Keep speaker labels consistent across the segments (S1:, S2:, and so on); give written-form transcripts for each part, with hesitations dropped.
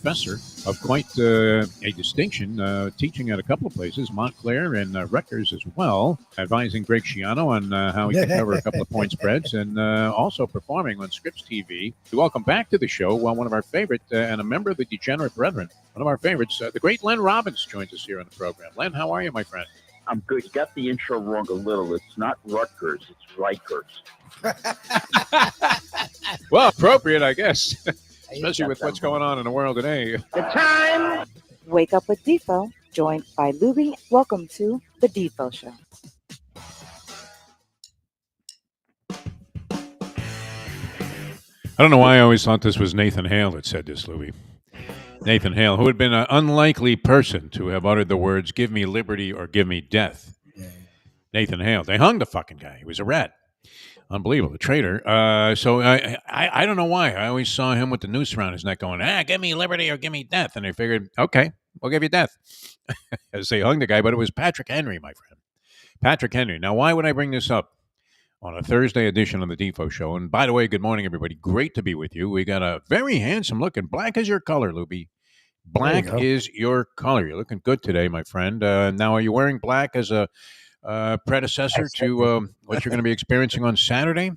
S1: professor of quite a distinction, teaching at a couple of places, Montclair and Rutgers as well, advising Greg Schiano on how he can cover a couple of point spreads, and also performing on Scripps TV. Welcome back to the show. Well, one of our favorite and a member of the Degenerate Brethren, one of our favorites, the great Len Robbins joins us here on the program. Len, how are you, my friend?
S2: I'm good. You got the intro wrong a little. It's not Rutgers, it's Rikers.
S1: Well, appropriate, I guess, especially with what's going on in the world today.
S2: The time.
S3: Wake up with Defo, joined by Lubie. Welcome to the Defo Show.
S1: I don't know why I always thought this was Nathan Hale that said this, Lubie. Nathan Hale, who had been an unlikely person to have uttered the words, "Give me liberty or give me death." Yeah. Nathan Hale. They hung the fucking guy. He was a rat. Unbelievable. The traitor. So I don't know why. I always saw him with the noose around his neck going, give me liberty or give me death. And I figured, okay, we'll give you death. As they hung the guy, but it was Patrick Henry, my friend. Patrick Henry. Now, why would I bring this up on a Thursday edition of the Defo Show? And by the way, good morning, everybody. Great to be with you. We got a very handsome looking. Black is your color, Lubie. Black is your color. You're looking good today, my friend. Now, are you wearing black as a predecessor to what you're going to be experiencing on Saturday?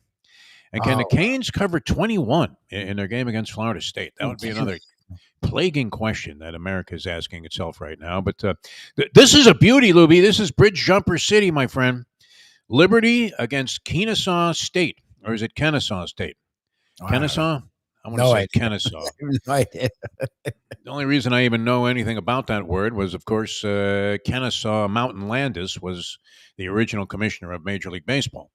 S1: And can the Canes cover 21 in their game against Florida State? That would be another plaguing question that America is asking itself right now. But this is a beauty, Lubie. This is Bridge Jumper City, my friend. Liberty against Kennesaw State. Or is it Kennesaw State? Kennesaw? I want to say Kennesaw.
S4: No idea.
S1: The only reason I even know anything about that word was, of course, Kennesaw Mountain Landis was the original commissioner of Major League Baseball.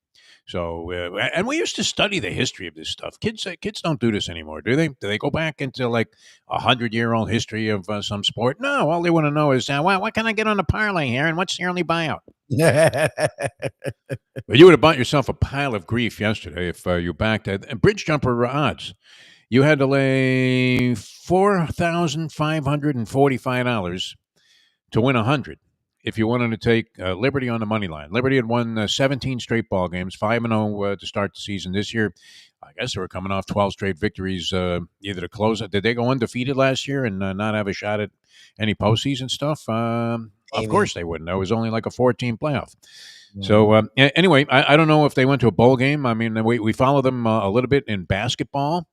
S1: So, and we used to study the history of this stuff. Kids don't do this anymore, do they? Do they go back into like 100-year-old history of some sport? No, all they want to know is, what can I get on the parlay here, and what's the early buyout? But you would have bought yourself a pile of grief yesterday if you backed at Bridge Jumper odds. You had to lay $4,545 to win 100 if you wanted to take Liberty on the money line. Liberty had won 17 straight ball games, 5-0 to start the season. This year, I guess they were coming off 12 straight victories, either to close it. Did they go undefeated last year and not have a shot at any postseason stuff? Of course they wouldn't. It was only like a 14 playoff. Yeah. So anyway, I don't know if they went to a bowl game. I mean, we follow them a little bit in basketball,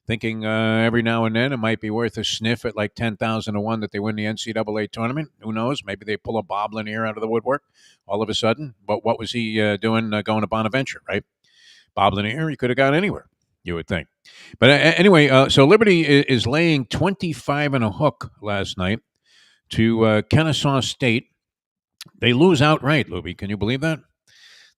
S1: thinking every now and then it might be worth a sniff at like 10,000 to 1 that they win the NCAA tournament. Who knows? Maybe they pull a Bob Lanier out of the woodwork all of a sudden. But what was he doing going to Bonaventure, right? Bob Lanier, he could have gone anywhere, you would think. But anyway, so Liberty is laying 25 and a hook last night to Kennesaw State. They lose outright, Lubie. Can you believe that?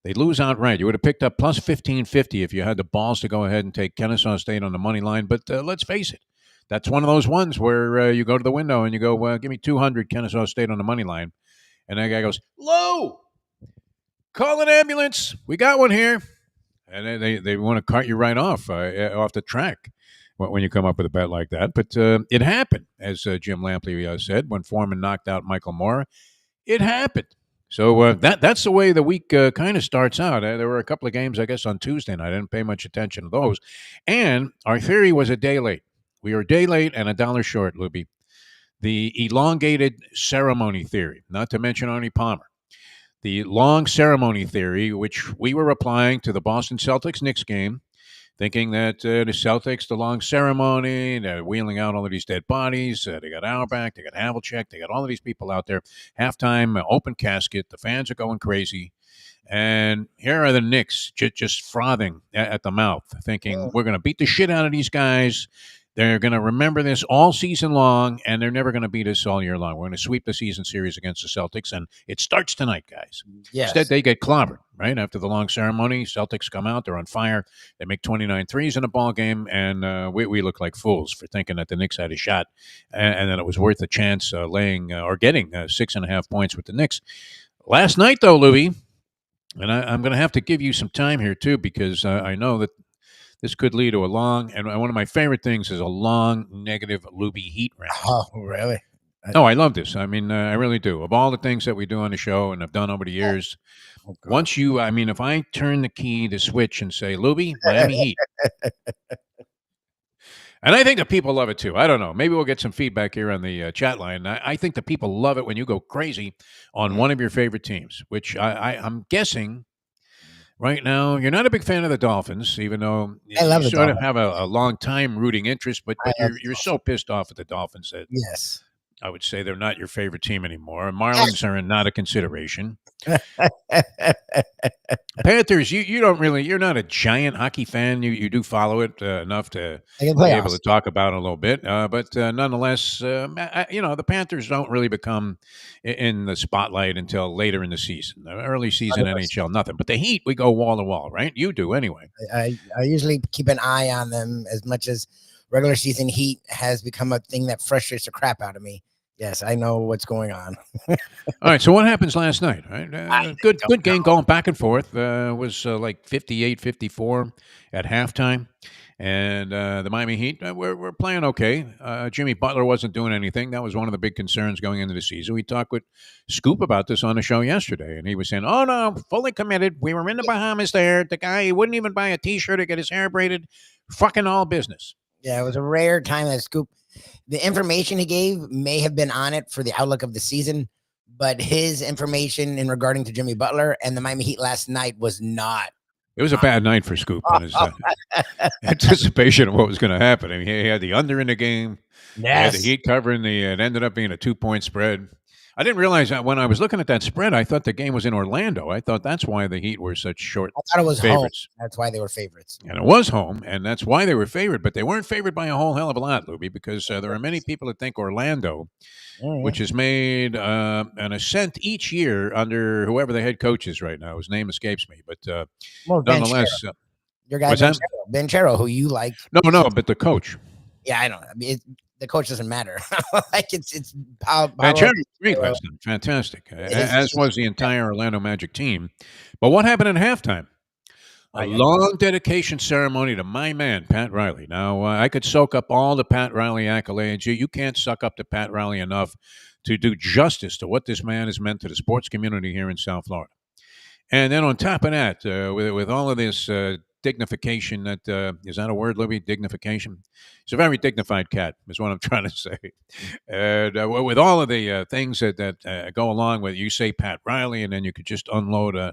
S1: They lose outright. You would have picked up plus 1550 if you had the balls to go ahead and take Kennesaw State on the money line. But let's face it, that's one of those ones where you go to the window and you go, give me 200 Kennesaw State on the money line. And that guy goes, Lou, call an ambulance. We got one here. And they want to cart you right off the track when you come up with a bet like that. But it happened, as Jim Lampley said, when Foreman knocked out Michael Moore. It happened. So that's the way the week kind of starts out. There were a couple of games, I guess, on Tuesday night. I didn't pay much attention to those. And our theory was a day late. We were a day late and $1 short, Lubie. The elongated ceremony theory, not to mention Arnie Palmer. The long ceremony theory, which we were applying to the Boston Celtics-Knicks game, thinking that the Celtics, the long ceremony, they're wheeling out all of these dead bodies. They got Auerbach, they got Havlicek, they got all of these people out there. Halftime, open casket. The fans are going crazy. And here are the Knicks just frothing at the mouth, thinking, we're going to beat the shit out of these guys. They're going to remember this all season long, and they're never going to beat us all year long. We're going to sweep the season series against the Celtics, and it starts tonight, guys. Yes. Instead, they get clobbered, right? After the long ceremony, Celtics come out. They're on fire. They make 29 threes in a ball game, and we look like fools for thinking that the Knicks had a shot and that it was worth a chance laying or getting 6.5 points with the Knicks. Last night, though, Louie, and I'm going to have to give you some time here, too, because I know that this could lead to a long, and one of my favorite things is a long negative Lubie heat rant.
S4: Oh, really?
S1: No, I love this. I mean, I really do. Of all the things that we do on the show and have done over the years, once you, I mean, if I turn the key, the switch, and say, Lubie, Miami Heat, And I think the people love it too. I don't know. Maybe we'll get some feedback here on the chat line. I think the people love it when you go crazy on one of your favorite teams, which I'm guessing right now you're not a big fan of the Dolphins, even though
S4: I
S1: you
S4: love the
S1: sort of
S4: Dolphins.
S1: have a long time rooting interest. But
S4: I love
S1: you're
S4: the
S1: so pissed off at the Dolphins that
S4: Yes.
S1: I would say they're not your favorite team anymore. Marlins are not a consideration. Panthers, you don't really. You're not a giant hockey fan. You do follow it enough to
S4: Like in
S1: be able
S4: playoffs.
S1: to talk about it a little bit, but nonetheless, the Panthers don't really become in the spotlight until later in the season. Early season
S4: 100%.
S1: NHL, nothing. But the Heat, we go wall to wall, right? You do anyway.
S4: I usually keep an eye on them as much as regular season heat has become a thing that frustrates the crap out of me. Yes, I know what's going on.
S1: All right. So what happens last night? Right? Good game
S4: know.
S1: going back and forth. Was like 58-54 at halftime. And the Miami Heat, we're playing okay. Jimmy Butler wasn't doing anything. That was one of the big concerns going into the season. We talked with Scoop about this on the show yesterday, and he was saying, "Oh no, fully committed. We were in the Bahamas there. The guy, he wouldn't even buy a T-shirt to get his hair braided. Fucking all business."
S4: Yeah, it was a rare time that Scoop. The information he gave may have been on it for the outlook of the season, but his information in regarding to Jimmy Butler and the Miami Heat last night was not.
S1: It was a bad night for Scoop on his anticipation of what was going to happen. I mean, he had the under in the game. He had the
S4: Yes.
S1: Heat covering it ended up being a 2-point spread. I didn't realize that when I was looking at that spread, I thought the game was in Orlando. I thought that's why the Heat were such short
S4: I thought it was home.
S1: favorites.
S4: That's why they were favorites.
S1: And it was home, and that's why they were favored. But they weren't favored by a whole hell of a lot, Lubie, because there are many people that think Orlando, which has made an ascent each year under whoever the head coach is right now. His name escapes me, but
S4: Well,
S1: nonetheless,
S4: your guy
S1: what's that?
S4: Benchero, who you like.
S1: No, but the coach.
S4: Yeah, I know. I mean, the coach doesn't matter. Like it's
S1: Banchero was great last night. Fantastic, as was the entire Orlando Magic team. But what happened at halftime? A long dedication ceremony to my man, Pat Riley. Now, I could soak up all the Pat Riley accolades. You can't suck up to Pat Riley enough to do justice to what this man has meant to the sports community here in South Florida. And then on top of that, with all of this dignification, that is that a word, Libby? Dignification. He's a very dignified cat, is what I'm trying to say. And with all of the things that go along with, you say Pat Riley, and then you could just unload an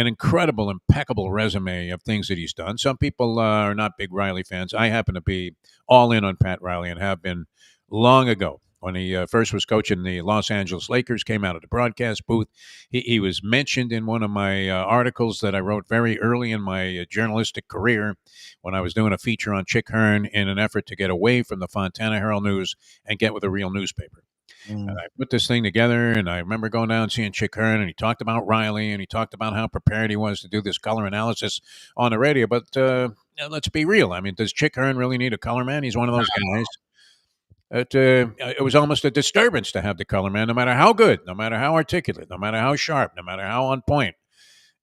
S1: incredible, impeccable resume of things that he's done. Some people are not big Riley fans. I happen to be all in on Pat Riley and have been long ago. When he first was coaching the Los Angeles Lakers, came out of the broadcast booth. He was mentioned in one of my articles that I wrote very early in my journalistic career when I was doing a feature on Chick Hearn in an effort to get away from the Fontana Herald News and get with a real newspaper. And I put this thing together, and I remember going down and seeing Chick Hearn, and he talked about Riley, and he talked about how prepared he was to do this color analysis on the radio. But let's be real. I mean, does Chick Hearn really need a color man? He's one of those guys. It was almost a disturbance to have the color man, no matter how good, no matter how articulate, no matter how sharp, no matter how on point.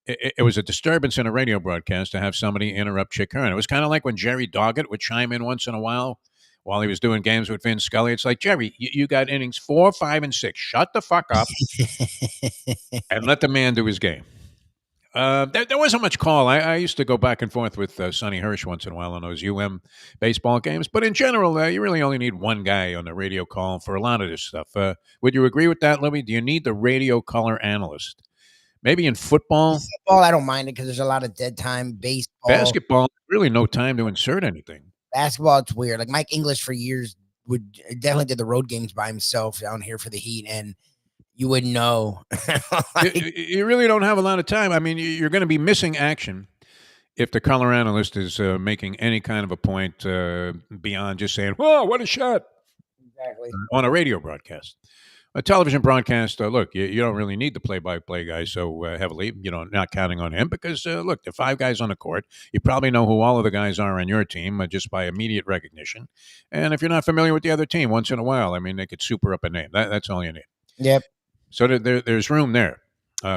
S1: It was a disturbance in a radio broadcast to have somebody interrupt Chick Hearn. It was kind of like when Jerry Doggett would chime in once in a while he was doing games with Vin Scully. It's like, Jerry, you got innings 4, 5, and 6. Shut the fuck up and let the man do his game. There wasn't much call. I used to go back and forth with Sonny Hirsch once in a while on those baseball games. But in general, you really only need one guy on the radio call for a lot of this stuff. Would you agree with that, Libby? Do you need the radio color analyst? Maybe in football?
S4: Football, I don't mind it because there's a lot of dead time. Baseball.
S1: Basketball, really no time to insert anything.
S4: Basketball, it's weird. Like Mike English for years definitely did the road games by himself down here for the Heat, and you wouldn't know.
S1: You really don't have a lot of time. I mean, you're going to be missing action if the color analyst is making any kind of a point beyond just saying, "Whoa, what a shot!"
S4: Exactly.
S1: On a radio broadcast. A television broadcast, look, you don't really need the play-by-play guy so heavily, not counting on him because, look, the 5 guys on the court, you probably know who all of the guys are on your team just by immediate recognition. And if you're not familiar with the other team, once in a while, I mean, they could super up a name. That's all you need.
S4: Yep.
S1: So there's room there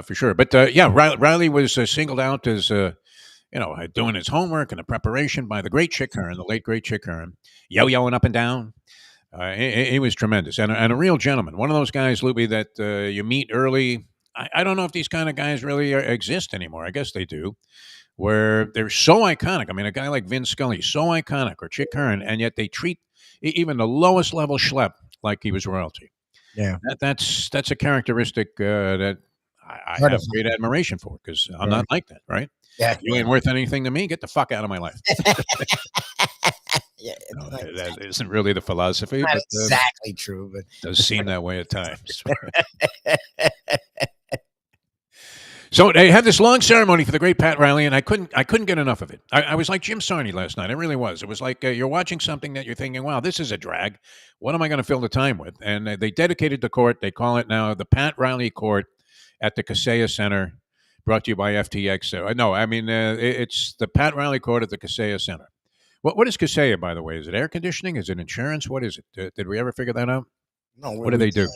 S1: for sure. But, yeah, Riley was singled out as, doing his homework and the preparation by the great Chick Hearn, the late great Chick Hearn, yo-yoing up and down. He was tremendous and a real gentleman. One of those guys, Lubie, that you meet early I don't know if these kind of guys really exist anymore. I guess they do, where they're so iconic. I mean, a guy like Vin Scully, so iconic, or Chick Hearn, and yet they treat even the lowest level schlep like he was royalty.
S4: Yeah.
S1: That's a characteristic that I
S4: Hard to
S1: have great admiration for because I'm
S4: Yeah.
S1: not like that, right?
S4: Yeah.
S1: You ain't worth anything to me. Get the fuck out of my life.
S4: Yeah,
S1: No,
S4: it's
S1: that isn't really the philosophy,
S4: not
S1: but
S4: exactly true, but
S1: does seem that way at times. So they had this long ceremony for the great Pat Riley, and I couldn't get enough of it. I was like Jim Sarney last night. It really was. It was like you're watching something that you're thinking, "Wow, this is a drag. What am I going to fill the time with?" And they dedicated the court. They call it now the Pat Riley Court at the Kaseya Center, brought to you by FTX. No, I mean it's the Pat Riley Court at the Kaseya Center. What is Kaseya, by the way? Is it air conditioning? Is it insurance? What is it? Did we ever figure that out?
S4: no,
S1: What do they do?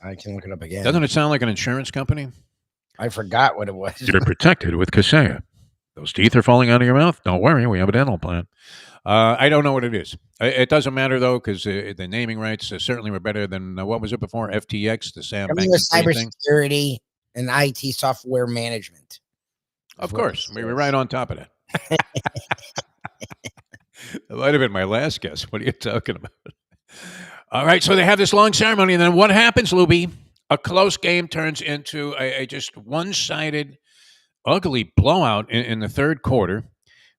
S4: I can look it up again.
S1: Doesn't it sound like an insurance company?
S4: I forgot what it was.
S1: You're protected with Kaseya. Those teeth are falling out of your mouth? Don't worry, we have a dental plan. I don't know what it is. It doesn't matter, though, because the naming rights certainly were better than, what was it before? FTX, the Sam Bankman-Fried thing?
S4: Cybersecurity and IT software management.
S1: Of course. We were right on top of that. It might have been my last guess. What are you talking about? All right, so they have this long ceremony, and then what happens, Lubie? A close game turns into a just one-sided, ugly blowout in the third quarter.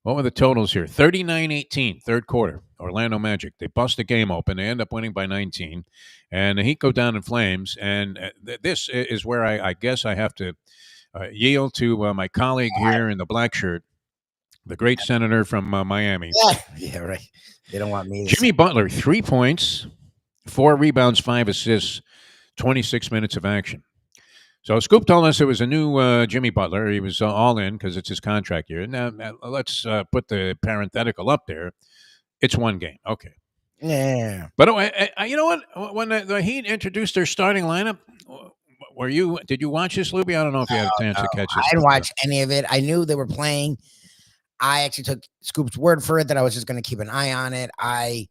S1: What were the totals here? 39-18, third quarter. Orlando Magic. They bust the game open. They end up winning by 19. And the Heat go down in flames. And this is where I guess I have to yield to my colleague here in the black shirt, the great senator from Miami.
S4: Yeah, right. They don't want me to
S1: Jimmy Butler, 3 points, 4 rebounds, 5 assists, 26 minutes of action. So Scoop told us it was a new Jimmy Butler. He was all in because it's his contract year. Now let's put the parenthetical up there. It's one game. Okay.
S4: Yeah.
S1: But you know what? When the Heat introduced their starting lineup, did you watch this, Lubie? I don't know if you had a chance to catch this.
S4: I didn't watch any of it. I knew they were playing. I actually took Scoop's word for it that I was just going to keep an eye on it. I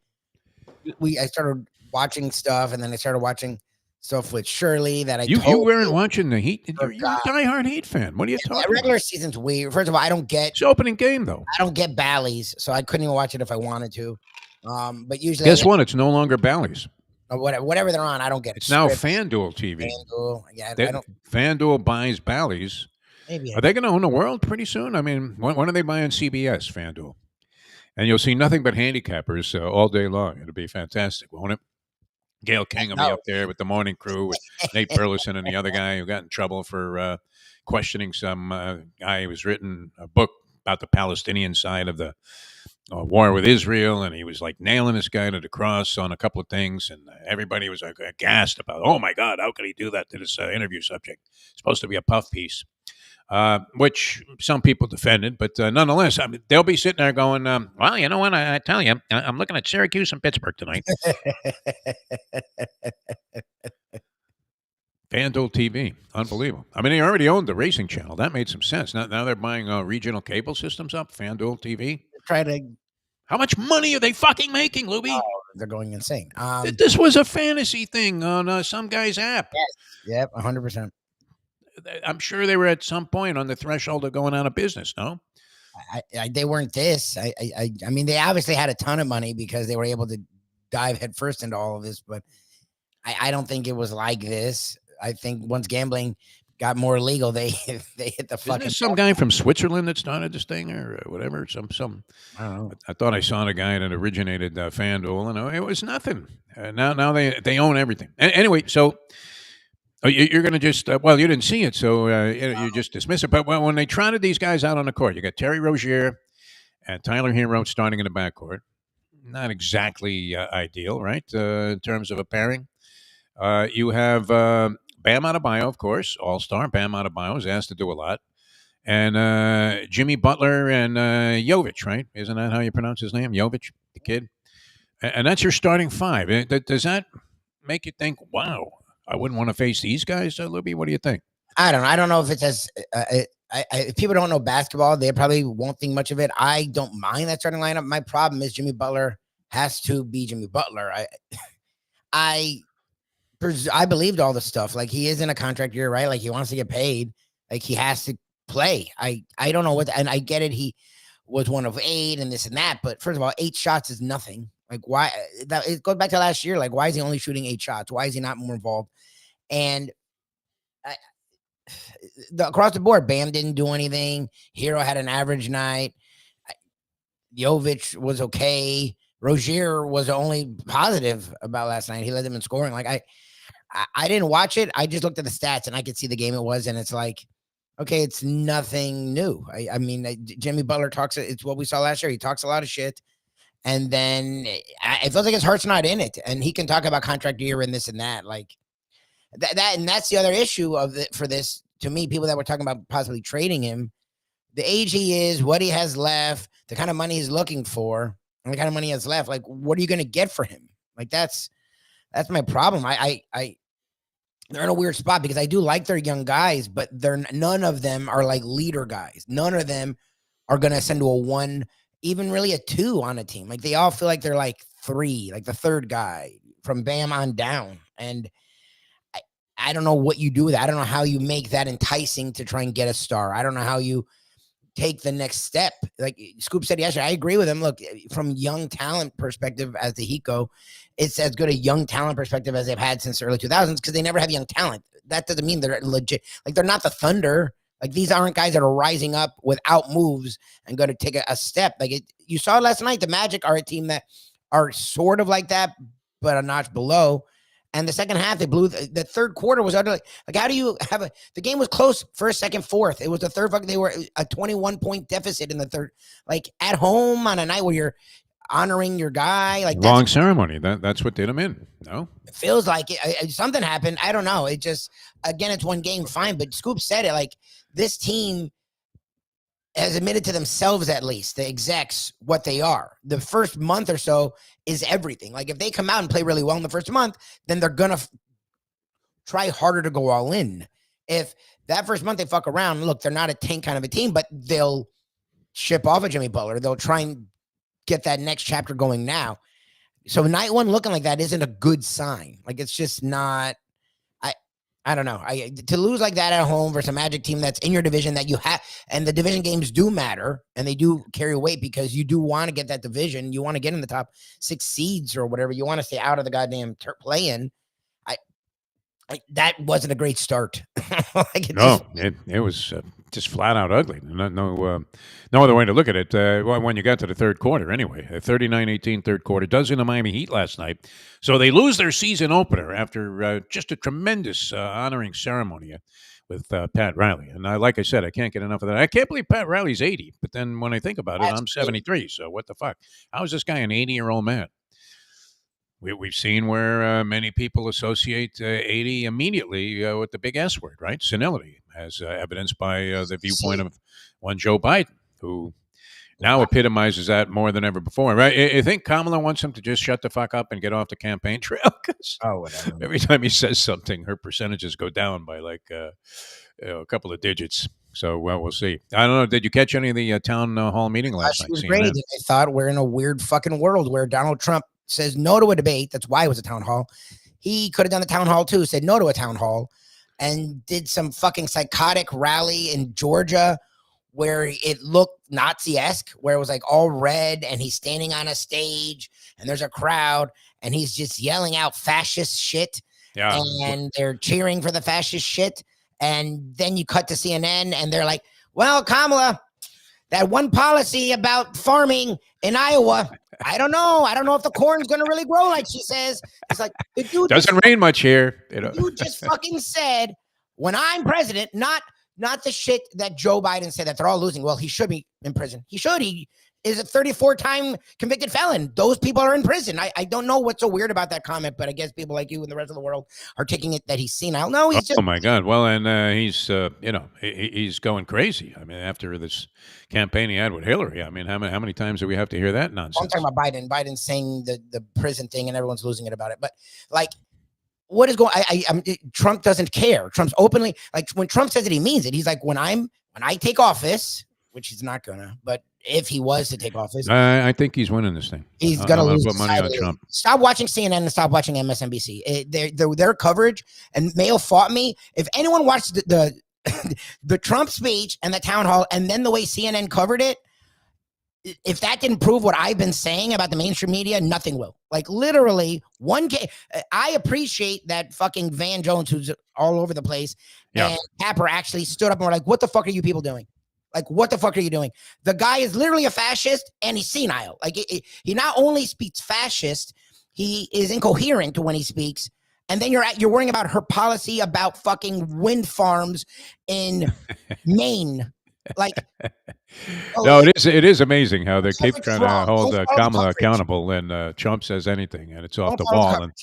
S4: started watching stuff, and then I started watching stuff with Shirley that
S1: you weren't watching the Heat. You're a diehard Heat fan. What are you talking about?
S4: Regular season's weird. First of all,
S1: It's the opening game, though.
S4: I don't get Bally's, so I couldn't even watch it if I wanted to. But usually,
S1: guess what? It's no longer Bally's.
S4: Whatever they're on, I don't get.
S1: It's now FanDuel TV.
S4: FanDuel, yeah.
S1: FanDuel buys Bally's.
S4: Maybe
S1: are they going to own the world pretty soon? I mean, when are they buying CBS, FanDuel? And you'll see nothing but handicappers all day long. It'll be fantastic, won't it? Gail King will be up there with the morning crew with Nate Burleson and the other guy who got in trouble for questioning some guy who was written a book about the Palestinian side of the war with Israel, and he was like nailing this guy to the cross on a couple of things, and everybody was like aghast about, oh my God, how could he do that to this interview subject? It's supposed to be a puff piece. Which some people defended, but nonetheless, I mean, they'll be sitting there going, well, you know what? I tell you, I'm looking at Syracuse and Pittsburgh tonight. FanDuel TV. Unbelievable. I mean, they already owned the racing channel. That made some sense. Now they're buying regional cable systems up, FanDuel TV. How much money are they fucking making, Lubie?
S4: Oh, they're going insane.
S1: This was a fantasy thing on some guy's app.
S4: Yes. Yep, 100%.
S1: I'm sure they were at some point on the threshold of going out of business, no?
S4: They weren't this. I mean, they obviously had a ton of money because they were able to dive headfirst into all of this, but I don't think it was like this. I think once gambling got more legal, they hit the fucking.
S1: Isn't some guy from Switzerland that started this thing or whatever? Some.
S4: I don't know.
S1: I thought I saw the guy that originated FanDuel, and it was nothing. Now they own everything. Anyway, so. You're going to just, well, you didn't see it, so you just dismiss it. But when they trotted these guys out on the court, you got Terry Rozier and Tyler Hero starting in the backcourt. Not exactly ideal, right, in terms of a pairing. You have Bam Adebayo, of course, all-star. Bam Adebayo is asked to do a lot. And Jimmy Butler and Jovic, right? Isn't that how you pronounce his name? Jovic, the kid? And that's your starting five. Does that make you think, wow, I wouldn't want to face these guys, Lubie? What do you think?
S4: I don't know. I don't know if it's as if people don't know basketball, they probably won't think much of it. I don't mind that starting lineup. My problem is Jimmy Butler has to be Jimmy Butler. I believed all the stuff. Like, he is in a contract year, right? Like, he wants to get paid. Like, he has to play. I don't know what, and I get it. He was 1 of 8 and this and that. But first of all, 8 shots is nothing. Like, why? That it goes back to last year. Like, why is he only shooting 8 shots? Why is he not more involved? And across the board, Bam didn't do anything. Hero had an average night. Jovic was okay. Rozier was the only positive about last night. He led them in scoring. Like, I didn't watch it. I just looked at the stats and I could see the game it was, and it's like, okay, it's nothing new. I mean, Jimmy Butler talks. It's what we saw last year. He talks a lot of shit, and then it feels like his heart's not in it. And he can talk about contract year and this and that. Like that, and that's the other issue of it for this. To me, people that were talking about possibly trading him, the age he is, what he has left, the kind of money he's looking for, and the kind of money he has left. Like, what are you going to get for him? Like, that's my problem. They're in a weird spot because I do like their young guys, but none of them are like leader guys. None of them are going to ascend to a 1, even really a 2 on a team. Like, they all feel like they're like 3, like the third guy from Bam on down. And I don't know what you do with that. I don't know how you make that enticing to try and get a star. I don't know how you take the next step. Like Scoop said yesterday, I agree with him. Look, from young talent perspective, as the Heat go, it's as good a young talent perspective as they've had since the early 2000s because they never have young talent. That doesn't mean they're legit. Like, they're not the Thunder. Like, these aren't guys that are rising up without moves and going to take a step. Like, you saw last night, the Magic are a team that are sort of like that, but a notch below. And the second half, they blew. The third quarter was utterly like, how do you have the game was close first, second, fourth. It was the third. They were a 21-point deficit in the third. Like, at home on a night where you're honoring your guy, like,
S1: Wrong ceremony. That's what did him in. No,
S4: it feels like something happened. I don't know. It just, again, it's one game, fine. But Scoop said it. Like, this team has admitted to themselves, at least the execs, what they are. The first month or so is everything. Like, if they come out and play really well in the first month, then they're gonna try harder to go all in. If that first month they fuck around, look, they're not a tank kind of a team, but they'll ship off a Jimmy Butler. They'll try and get that next chapter going now. So night 1 looking like that isn't a good sign. Like, it's just not. I don't know. To lose like that at home versus a Magic team that's in your division that you have, and the division games do matter and they do carry weight because you do want to get that division. You want to get in the top 6 seeds or whatever. You want to stay out of the goddamn play-in. That wasn't a great start. Like,
S1: it was just flat out ugly. No other way to look at it. When you got to the third quarter, anyway, 39-18 third quarter. Does in the Miami Heat last night, so they lose their season opener after just a tremendous honoring ceremony with Pat Riley. And like I said, I can't get enough of that. I can't believe Pat Riley's 80, but then when I think about it, I'm 73. So what the fuck? How is this guy an 80-year-old man? We've seen where many people associate 80 immediately with the big S word, right? Senility, as evidenced by the viewpoint of one Joe Biden, who now epitomizes that more than ever before, right? I think Kamala wants him to just shut the fuck up and get off the campaign trail because
S4: whatever.
S1: Every time he says something, her percentages go down by like a couple of digits. So, well, we'll see. I don't know. Did you catch any of the town hall meeting last night?
S4: It was great. I thought we're in a weird fucking world where Donald Trump says no to a debate. That's why it was a town hall. He could have done the town hall too, said no to a town hall, and did some fucking psychotic rally in Georgia where it looked Nazi-esque, where it was like all red and he's standing on a stage and there's a crowd and he's just yelling out fascist shit.
S1: Yeah.
S4: And they're cheering for the fascist shit. And then you cut to CNN and they're like, well, Kamala, that one policy about farming in Iowa, I don't know. I don't know if the corn's going to really grow like she says. It's like, the dude
S1: doesn't rain much here.
S4: The dude just fucking said, when I'm president, not the shit that Joe Biden said that they're all losing. Well, he should be in prison. He should. He is a 34-time convicted felon. Those people are in prison. I don't know what's so weird about that comment, but I guess people like you and the rest of the world are taking it that he's senile. No, he's just.
S1: Oh my God! Well, and he's he's going crazy. I mean, after this campaign he had with Hillary, I mean, how many times do we have to hear that nonsense?
S4: I'm talking about Biden. Biden's saying the prison thing, and everyone's losing it about it. But like, what is going? Trump doesn't care. Trump's openly like when Trump says it, he means it. He's like, when I take office, which he's not gonna. But if he was to take office,
S1: I think he's winning this thing.
S4: he's gonna
S1: I'm
S4: lose.
S1: put money on Trump.
S4: Stop watching CNN and stop watching MSNBC. Their coverage, and Mayo fought me. If anyone watched the Trump speech and the town hall, and then the way CNN covered it, if that didn't prove what I've been saying about the mainstream media, nothing will. Like literally, I appreciate that fucking Van Jones, who's all over the place, and Tapper actually stood up and were like, "What the fuck are you people doing? Like, what the fuck are you doing?" The guy is literally a fascist and he's senile. Like, he not only speaks fascist, he is incoherent to when he speaks. And then you're worrying about her policy about fucking wind farms in Maine. Like,
S1: no, it is amazing how they keep trying to hold Kamala accountable, and Trump says anything, and it's off the wall. And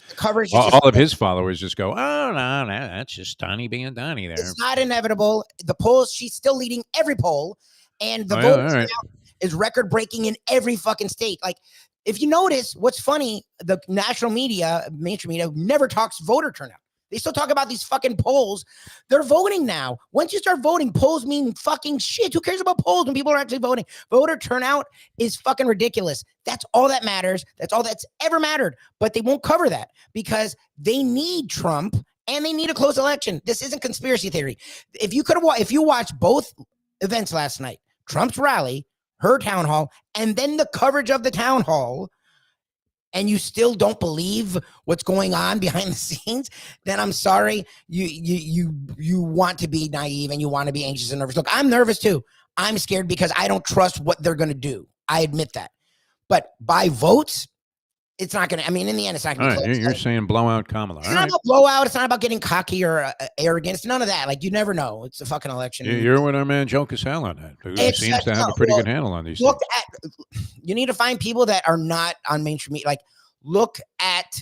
S1: all of his followers just go, "Oh no, that's just Donnie being Donnie." There,
S4: it's not inevitable. The polls, she's still leading every poll, and the vote is record breaking in every fucking state. Like, if you notice, what's funny, the national media, mainstream media, never talks voter turnout. They still talk about these fucking polls. They're voting now. Once you start voting, polls mean fucking shit. Who cares about polls when people are actually voting? Voter turnout is fucking ridiculous. That's all that matters. That's all that's ever mattered. But they won't cover that because they need Trump and they need a close election. This isn't conspiracy theory. If you watched both events last night, Trump's rally, her town hall, and then the coverage of the town hall, and you still don't believe what's going on behind the scenes, then I'm sorry. You want to be naive and you want to be anxious and nervous. Look, I'm nervous too. I'm scared because I don't trust what they're going to do. I admit that. But by votes, it's not going to, I mean, in the end, it's not going to be close.
S1: You're saying blowout Kamala.
S4: It's not about blowout. It's not about getting cocky or arrogant. It's none of that. Like, you never know. It's a fucking election.
S1: You're with our man Joe Casale on that, who seems to have a pretty good handle on these things.
S4: You need to find people that are not on mainstream media. Like, look at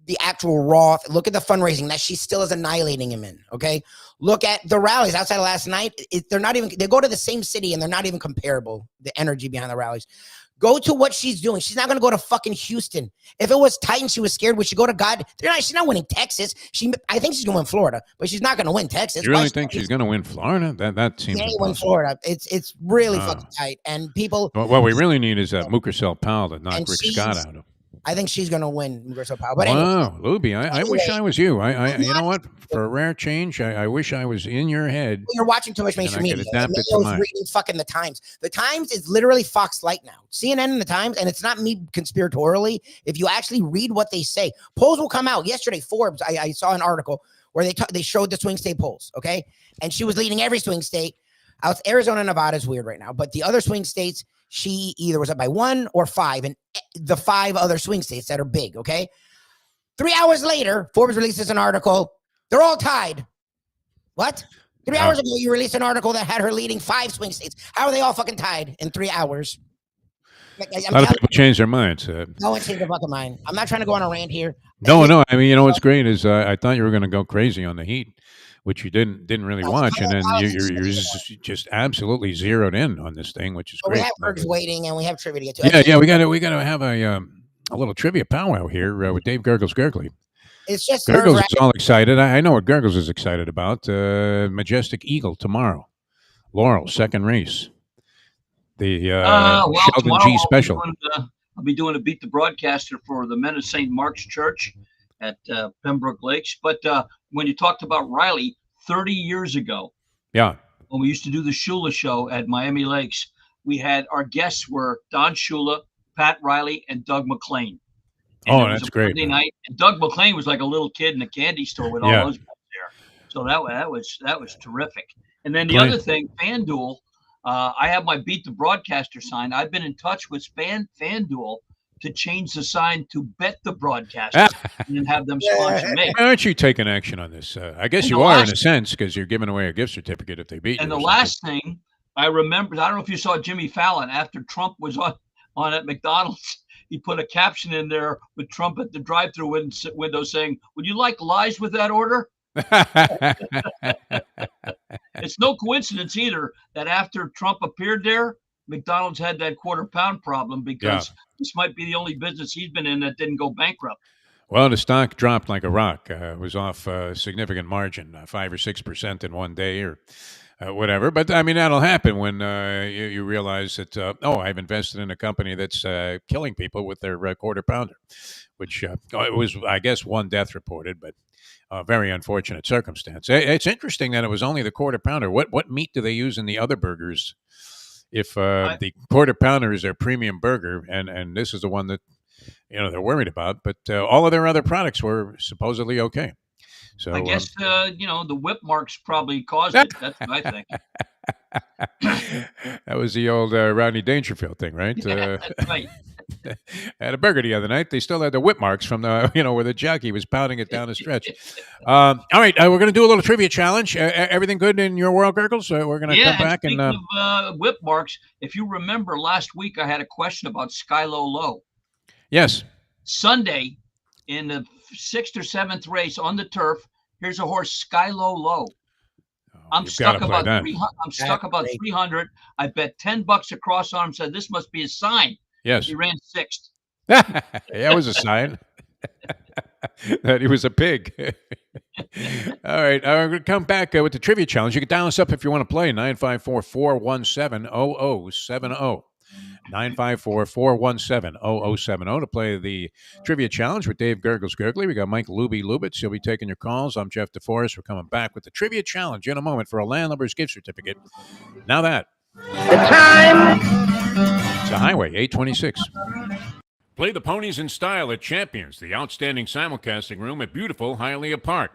S4: the actual raw, look at the fundraising that she still is annihilating him in, okay? Look at the rallies outside of last night. They're not even, they go to the same city and they're not even comparable, the energy behind the rallies. Go to what she's doing. She's not going to go to fucking Houston. If it was tight and she was scared, would she go to God? She's not winning Texas. I think she's going to win Florida, but she's not going to win Texas.
S1: You really think she's going to win Florida? That seems
S4: impossible. Win Florida. It's really fucking tight. And people.
S1: What we really need is Mukersel Powell to knock Rick Scott out of.
S4: I think she's going to win Mukersel Powell. But
S1: wow, Lubie, I wish I was you. You know what? For a rare change, I wish I was in your head.
S4: You're watching too much mainstream media. Mayo's reading fucking the Times. The Times is literally Fox Light now. CNN and the Times, and it's not me conspiratorially. If you actually read what they say, polls will come out. Yesterday, Forbes, I saw an article where they showed the swing state polls, okay? And she was leading every swing state. Arizona and Nevada is weird right now, but the other swing states, she either was up by 1 or 5, and the 5 other swing states that are big, okay? 3 hours later, Forbes releases an article. They're all tied. What? 3 hours ago, you released an article that had her leading 5 swing states. How are they all fucking tied in 3 hours?
S1: A lot of people change their minds.
S4: No one changed their fucking mind. I'm not trying to go on a rant here.
S1: No. I mean, you know what's great is I thought you were going to go crazy on the Heat, which you didn't really watch, and then you're just absolutely zeroed in on this thing, which is great.
S4: We have Berg's waiting, and we have trivia to get
S1: to. Yeah, we got to have a little trivia powwow here with Dave Gurggles Gergely.
S4: It's just
S1: Gurggles is all excited. I know what Gurggles is excited about. Majestic Eagle tomorrow, Laurel second race. The Sheldon G special.
S5: I'll be doing a Beat the Broadcaster for the Men of St. Mark's Church at Pembroke Lakes. But when you talked about Riley 30 years ago,
S1: when
S5: we used to do the Shula show at Miami Lakes, we had our guests were Don Shula, Pat Riley, and Doug McClain. And
S1: that's great.
S5: Monday night, and Doug McClain was like a little kid in a candy store with all those guys there. So that was terrific. And then the other thing, FanDuel. I have my Beat the Broadcaster sign. I've been in touch with FanDuel to change the sign to Bet the Broadcaster and have them sponsor me.
S1: Why aren't you taking action on this? I guess you are in a sense because you're giving away a gift certificate if they beat you.
S5: And the last thing I remember, I don't know if you saw Jimmy Fallon after Trump was on at McDonald's. He put a caption in there with Trump at the drive-thru window saying, "Would you like lies with that order?" It's no coincidence either that after Trump appeared there, McDonald's had that quarter-pound problem because this might be the only business he's been in that didn't go bankrupt.
S1: Well, the stock dropped like a rock. It was off a significant margin, 5 or 6% in one day, or whatever. But I mean, that'll happen when you realize that I've invested in a company that's killing people with their quarter pounder, which it was, I guess, one death reported, but a very unfortunate circumstance. It's interesting that it was only the quarter pounder. What meat do they use in the other burgers? If the quarter pounder is their premium burger, and this is the one that they're worried about, but all of their other products were supposedly okay. So
S5: I guess the whip marks probably caused it. That's what I think.
S1: That was the old Rodney Dangerfield thing, right?
S5: Yeah, that's right.
S1: I had a burger the other night. They still had the whip marks from the where the jockey was pounding it down the stretch. All right, we're going to do a little trivia challenge. Everything good in your world, Gurggles? We're going to come back
S5: and of whip marks. If you remember last week, I had a question about Skylo Low.
S1: Yes.
S5: Sunday, in the 6th or 7th race on the turf, here's a horse, Skylo Low. I'm stuck about 300. I'm stuck about 300. I bet $10 across on him. Said this must be a sign.
S1: Yes.
S5: He ran 6th.
S1: That was a sign that he was a pig. All right. I'm going to come back with the trivia challenge. You can dial us up if you want to play. 954-417-0070. 954-417-0070 to play the trivia challenge with Dave Gurggles Gergely. We got Mike Lubie Lubitz. He'll be taking your calls. I'm Jeff DeForest. We're coming back with the trivia challenge in a moment for a Landlubbers gift certificate. Now that.
S6: The time.
S1: It's a highway, 826. Play the ponies in style at Champions, the outstanding simulcasting room at beautiful Hialeah Park.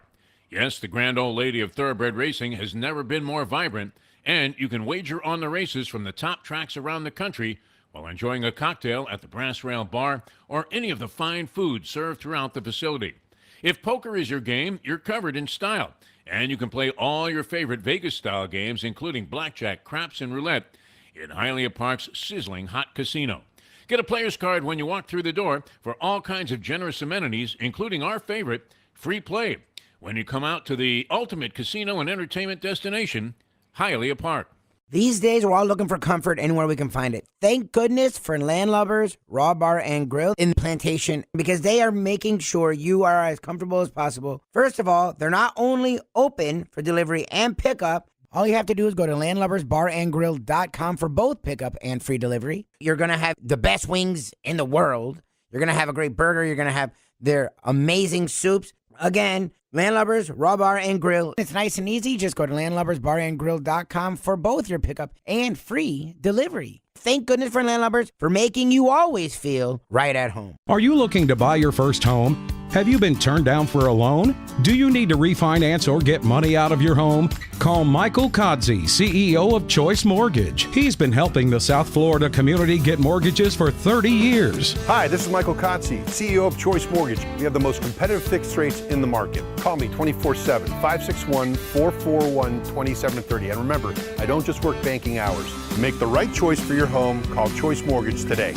S1: Yes, the grand old lady of thoroughbred racing has never been more vibrant, and you can wager on the races from the top tracks around the country while enjoying a cocktail at the Brass Rail Bar or any of the fine food served throughout the facility. If poker is your game, you're covered in style, and you can play all your favorite Vegas-style games, including blackjack, craps, and roulette, in Hialeah Park's sizzling hot casino. Get a player's card when you walk through the door for all kinds of generous amenities, including our favorite, free play, when you come out to the ultimate casino and entertainment destination, Hialeah Park.
S4: These days, we're all looking for comfort anywhere we can find it. Thank goodness for Landlubbers Raw Bar and Grill in the Plantation, because they are making sure you are as comfortable as possible. First of all, they're not only open for delivery and pickup. All you have to do is go to landlubbersbarandgrill.com for both pickup and free delivery. You're going to have the best wings in the world. You're going to have a great burger. You're going to have their amazing soups. Again, Landlubbers, Raw Bar, and Grill. It's nice and easy. Just go to landlubbersbarandgrill.com for both your pickup and free delivery. Thank goodness for Landlubbers for making you always feel right at home.
S7: Are you looking to buy your first home? Have you been turned down for a loan? Do you need to refinance or get money out of your home? Call Michael Kodsey, CEO of Choice Mortgage. He's been helping the South Florida community get mortgages for 30 years.
S8: Hi, this is Michael Kodsey, CEO of Choice Mortgage. We have the most competitive fixed rates in the market. Call me 24/7, 561-441-2730. And remember, I don't just work banking hours. To make the right choice for your home, call Choice Mortgage today.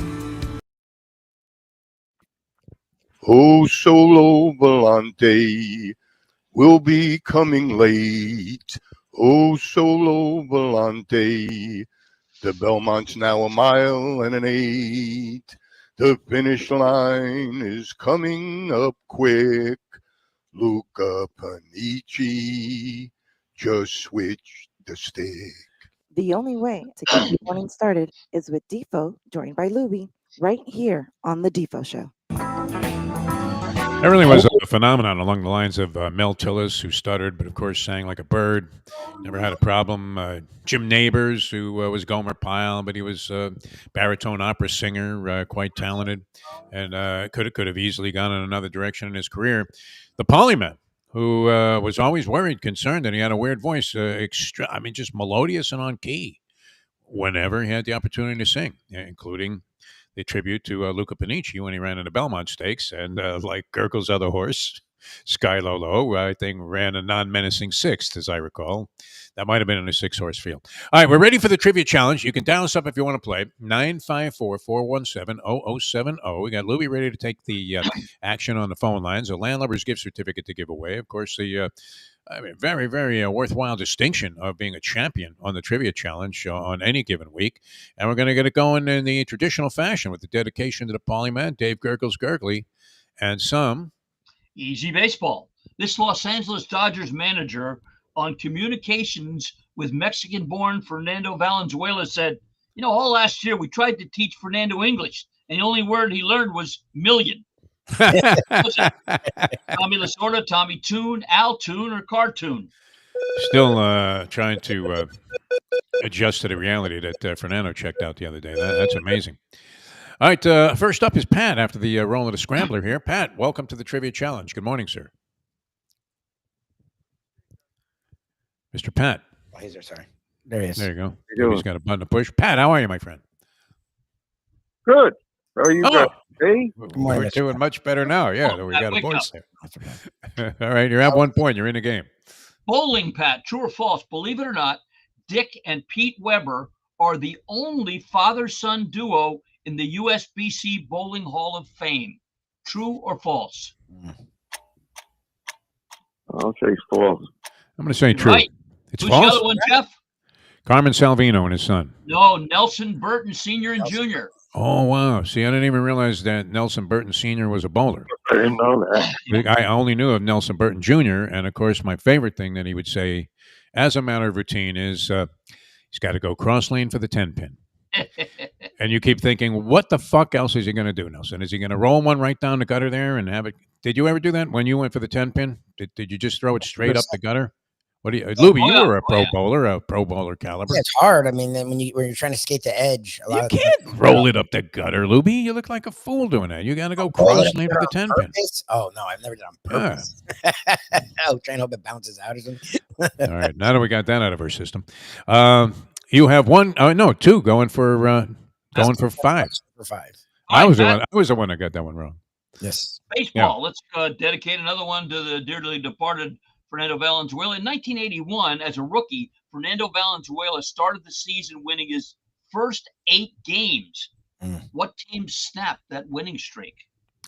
S9: Oh, Solo Volante will be coming late. Oh, Solo Volante, the Belmont's now 1.8 miles. The finish line is coming up quick. Luca Panici just switched the stick.
S3: The only way to get the morning started is with Defo, joined by Lubie, right here on the Defo Show.
S1: That really was a phenomenon along the lines of Mel Tillis, who stuttered, but of course sang like a bird. Never had a problem. Jim Nabors, who was Gomer Pyle, but he was a baritone opera singer, quite talented, and could have easily gone in another direction in his career. The Polyman, who was always worried, concerned that he had a weird voice, just melodious and on key whenever he had the opportunity to sing, including the tribute to Luca Panici when he ran in the Belmont Stakes, and like Gurggles' other horse, Skylo Low, I think ran a non-menacing 6th, as I recall. That might have been in a 6-horse field. All right, we're ready for the trivia challenge. You can dial us up if you want to play. 954-417-0070. We got Lubie ready to take the action on the phone lines. A Landlubbers gift certificate to give away. Of course, the very, very worthwhile distinction of being a champion on the trivia challenge on any given week. And we're going to get it going in the traditional fashion with the dedication to the Polyman, Dave Gurggles Gergely, and some
S5: easy baseball. This Los Angeles Dodgers manager on communications with Mexican-born Fernando Valenzuela said, all last year we tried to teach Fernando English, and the only word he learned was million. Tommy Lasorda, Tommy Toon, Al Toon, or Cartoon?
S1: Still trying to adjust to the reality that Fernando checked out the other day. That's amazing. All right, first up is Pat after the roll of the scrambler here. Pat, welcome to the Trivia Challenge. Good morning, sir. Mr. Pat.
S4: Oh, he's there. Sorry. There he is.
S1: There you go. He's got a button to push. Pat, how are you, my friend?
S9: Good. How are you guys? Hey?
S1: We're doing much better now. Yeah, we got a voice there. All right, you're at 1 point. You're in the game.
S5: Bowling, Pat. True or false? Believe it or not, Dick and Pete Weber are the only father-son duo in the USBC Bowling Hall of Fame. True or false?
S9: I'll say false.
S1: I'm going to say true.
S5: Right.
S1: It's
S5: Who's
S1: false?
S5: the other one, Jeff?
S1: Carmen Salvino and his son.
S5: No, Nelson Burton Sr. and Jr.
S1: Oh, wow. See, I didn't even realize that Nelson Burton Sr. was a bowler.
S9: I didn't know that.
S1: I only knew of Nelson Burton Jr., and, of course, my favorite thing that he would say as a matter of routine is he's got to go cross lane for the 10-pin. And you keep thinking, what the fuck else is he going to do, Nelson? Is he going to roll one right down the gutter there and have it? Did you ever do that when you went for the 10-pin? Did you just throw it straight up the gutter? What do you, Lubie? You were a pro bowler caliber.
S4: Yeah, it's hard. I mean, when you're trying to skate the edge,
S1: You can't roll it up the gutter, Lubie. You look like a fool doing that. You got to go cross lane for the 10-pin.
S4: Oh no, I've never done it on purpose. Oh, trying to hope it bounces out or something.
S1: All right, now that we got that out of our system, you have two going for five.
S4: For five.
S1: I was the one that got that one wrong.
S4: Yes.
S5: Baseball. Yeah. Let's dedicate another one to the dearly departed Fernando Valenzuela. In 1981, as a rookie, Fernando Valenzuela started the season winning his first 8 games. What team snapped that winning streak?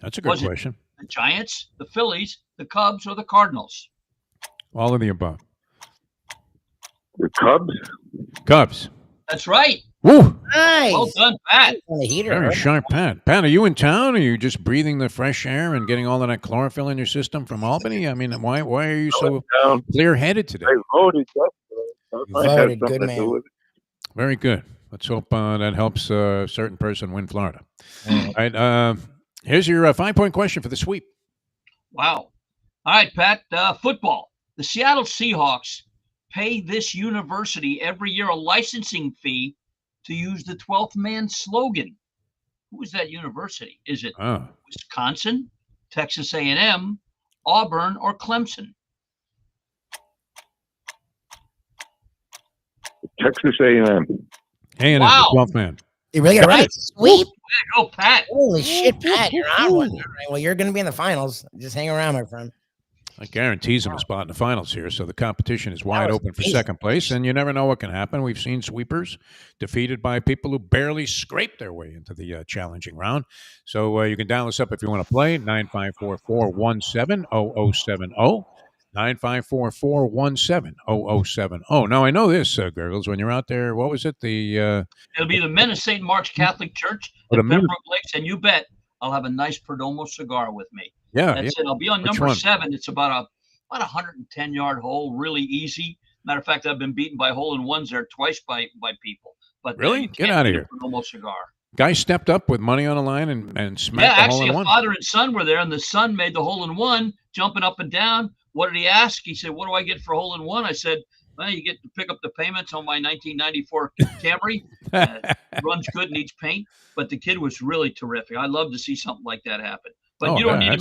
S1: That's a good question.
S5: The Giants, the Phillies, the Cubs, or the Cardinals?
S1: All of the above.
S9: The Cubs?
S1: Cubs.
S5: That's right.
S1: Woo!
S4: Nice.
S5: Well done, Pat.
S1: Very sharp, Pat. Pat, are you in town? Are you just breathing the fresh air and getting all of that chlorophyll in your system from Albany? I mean, why are you so clear-headed today?
S9: I voted yesterday.
S4: Voted, good man.
S1: Very good. Let's hope that helps a certain person win Florida. All right. Here's your 5-point question for the sweep.
S5: Wow. All right, Pat. Football. The Seattle Seahawks pay this university every year a licensing fee to use the 12th man slogan. Who is that university? Is it Wisconsin, Texas A&M, Auburn, or Clemson?
S9: Texas A&M.
S1: A&M,
S5: wow.
S1: the 12th man.
S4: You really got it right. Sweep.
S5: Way to go, Pat.
S4: Holy shit, Pat. You're on one. All right. Well, you're going to be in the finals. Just hang around, my friend.
S1: That guarantees him a spot in the finals here, so the competition is wide open for second place, and you never know what can happen. We've seen sweepers defeated by people who barely scraped their way into the challenging round. So you can dial us up if you want to play, 954-417-0070, 954-417-0070. Now, I know this, Gurggles, when you're out there, what was it?
S5: It'll be the Men of St. Mark's Catholic Church at Pembroke Lakes, and you bet I'll have a nice Perdomo cigar with me.
S1: Yeah,
S5: that's it. I'll be on number 7. It's about a 110-yard hole, really easy. Matter of fact, I've been beaten by hole-in-ones there twice by people. But
S1: really, get out of here.
S5: Perdomo cigar.
S1: Guy stepped up with money on the line and smacked the hole-in-one.
S5: Actually, a father and son were there, and the son made the hole-in-one, jumping up and down. What did he ask? He said, "What do I get for hole-in-one?" I said, "Well, you get to pick up the payments on my 1994 Camry. Runs good, needs paint." But the kid was really terrific. I'd love to see something like that happen. But you don't need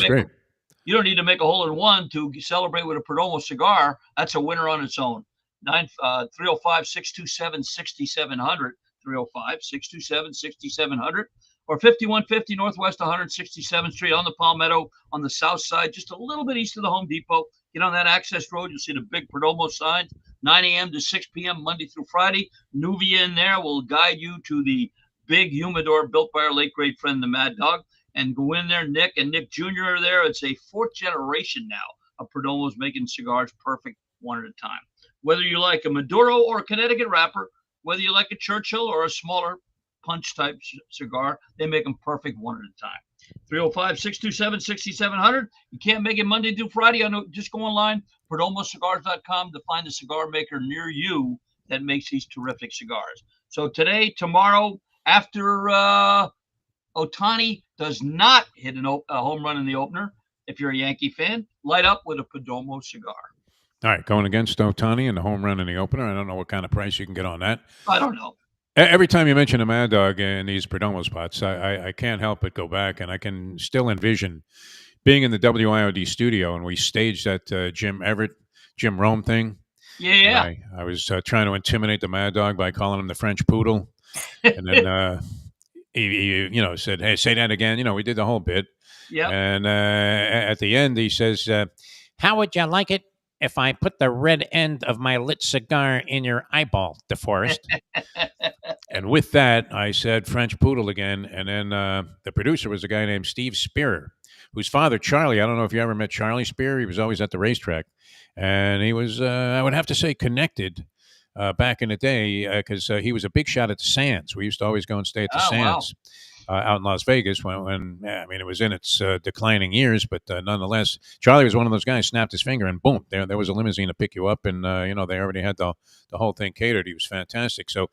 S5: to make a hole-in-one to celebrate with a Perdomo cigar. That's a winner on its own. 305-627-6700, 305-627-6700, or 5150 Northwest 167th Street on the Palmetto on the south side, just a little bit east of the Home Depot. Get on that access road. You'll see the big Perdomo sign, 9 a.m. to 6 p.m. Monday through Friday. Nuvia in there will guide you to the big humidor built by our late great friend, the Mad Dog. And go in there. Nick and Nick Jr. are there. It's a 4th generation now of Perdomos making cigars perfect one at a time. Whether you like a Maduro or a Connecticut wrapper, whether you like a Churchill or a smaller punch type cigar, they make them perfect one at a time. 305-627-6700. You can't make it Monday through Friday. I know. Just go online, perdomocigars.com, to find the cigar maker near you that makes these terrific cigars. So today, tomorrow, after Ohtani does not hit a home run in the opener, if you're a Yankee fan, light up with a Perdomo cigar.
S1: All right, going against Ohtani and the home run in the opener. I don't know what kind of price you can get on that.
S5: I don't know.
S1: Every time you mention a Mad Dog in these Perdomo spots, I can't help but go back, and I can still envision being in the WIOD studio, and we staged that Jim Rome thing.
S5: Yeah.
S1: I was trying to intimidate the Mad Dog by calling him the French Poodle, and then he said, "Hey, say that again." We did the whole bit.
S5: Yeah.
S1: And at the end, he says, "How would you like it if I put the red end of my lit cigar in your eyeball, DeForest?" And with that, I said French Poodle again. And then the producer was a guy named Steve Spear, whose father, Charlie, I don't know if you ever met Charlie Spear. He was always at the racetrack. And he was, I would have to say, connected back in the day because he was a big shot at the Sands. We used to always go and stay at the Sands.
S5: Wow.
S1: Out in Las Vegas when it was in its declining years, but nonetheless, Charlie was one of those guys, snapped his finger and boom, there was a limousine to pick you up, and they already had the whole thing catered. He was fantastic. So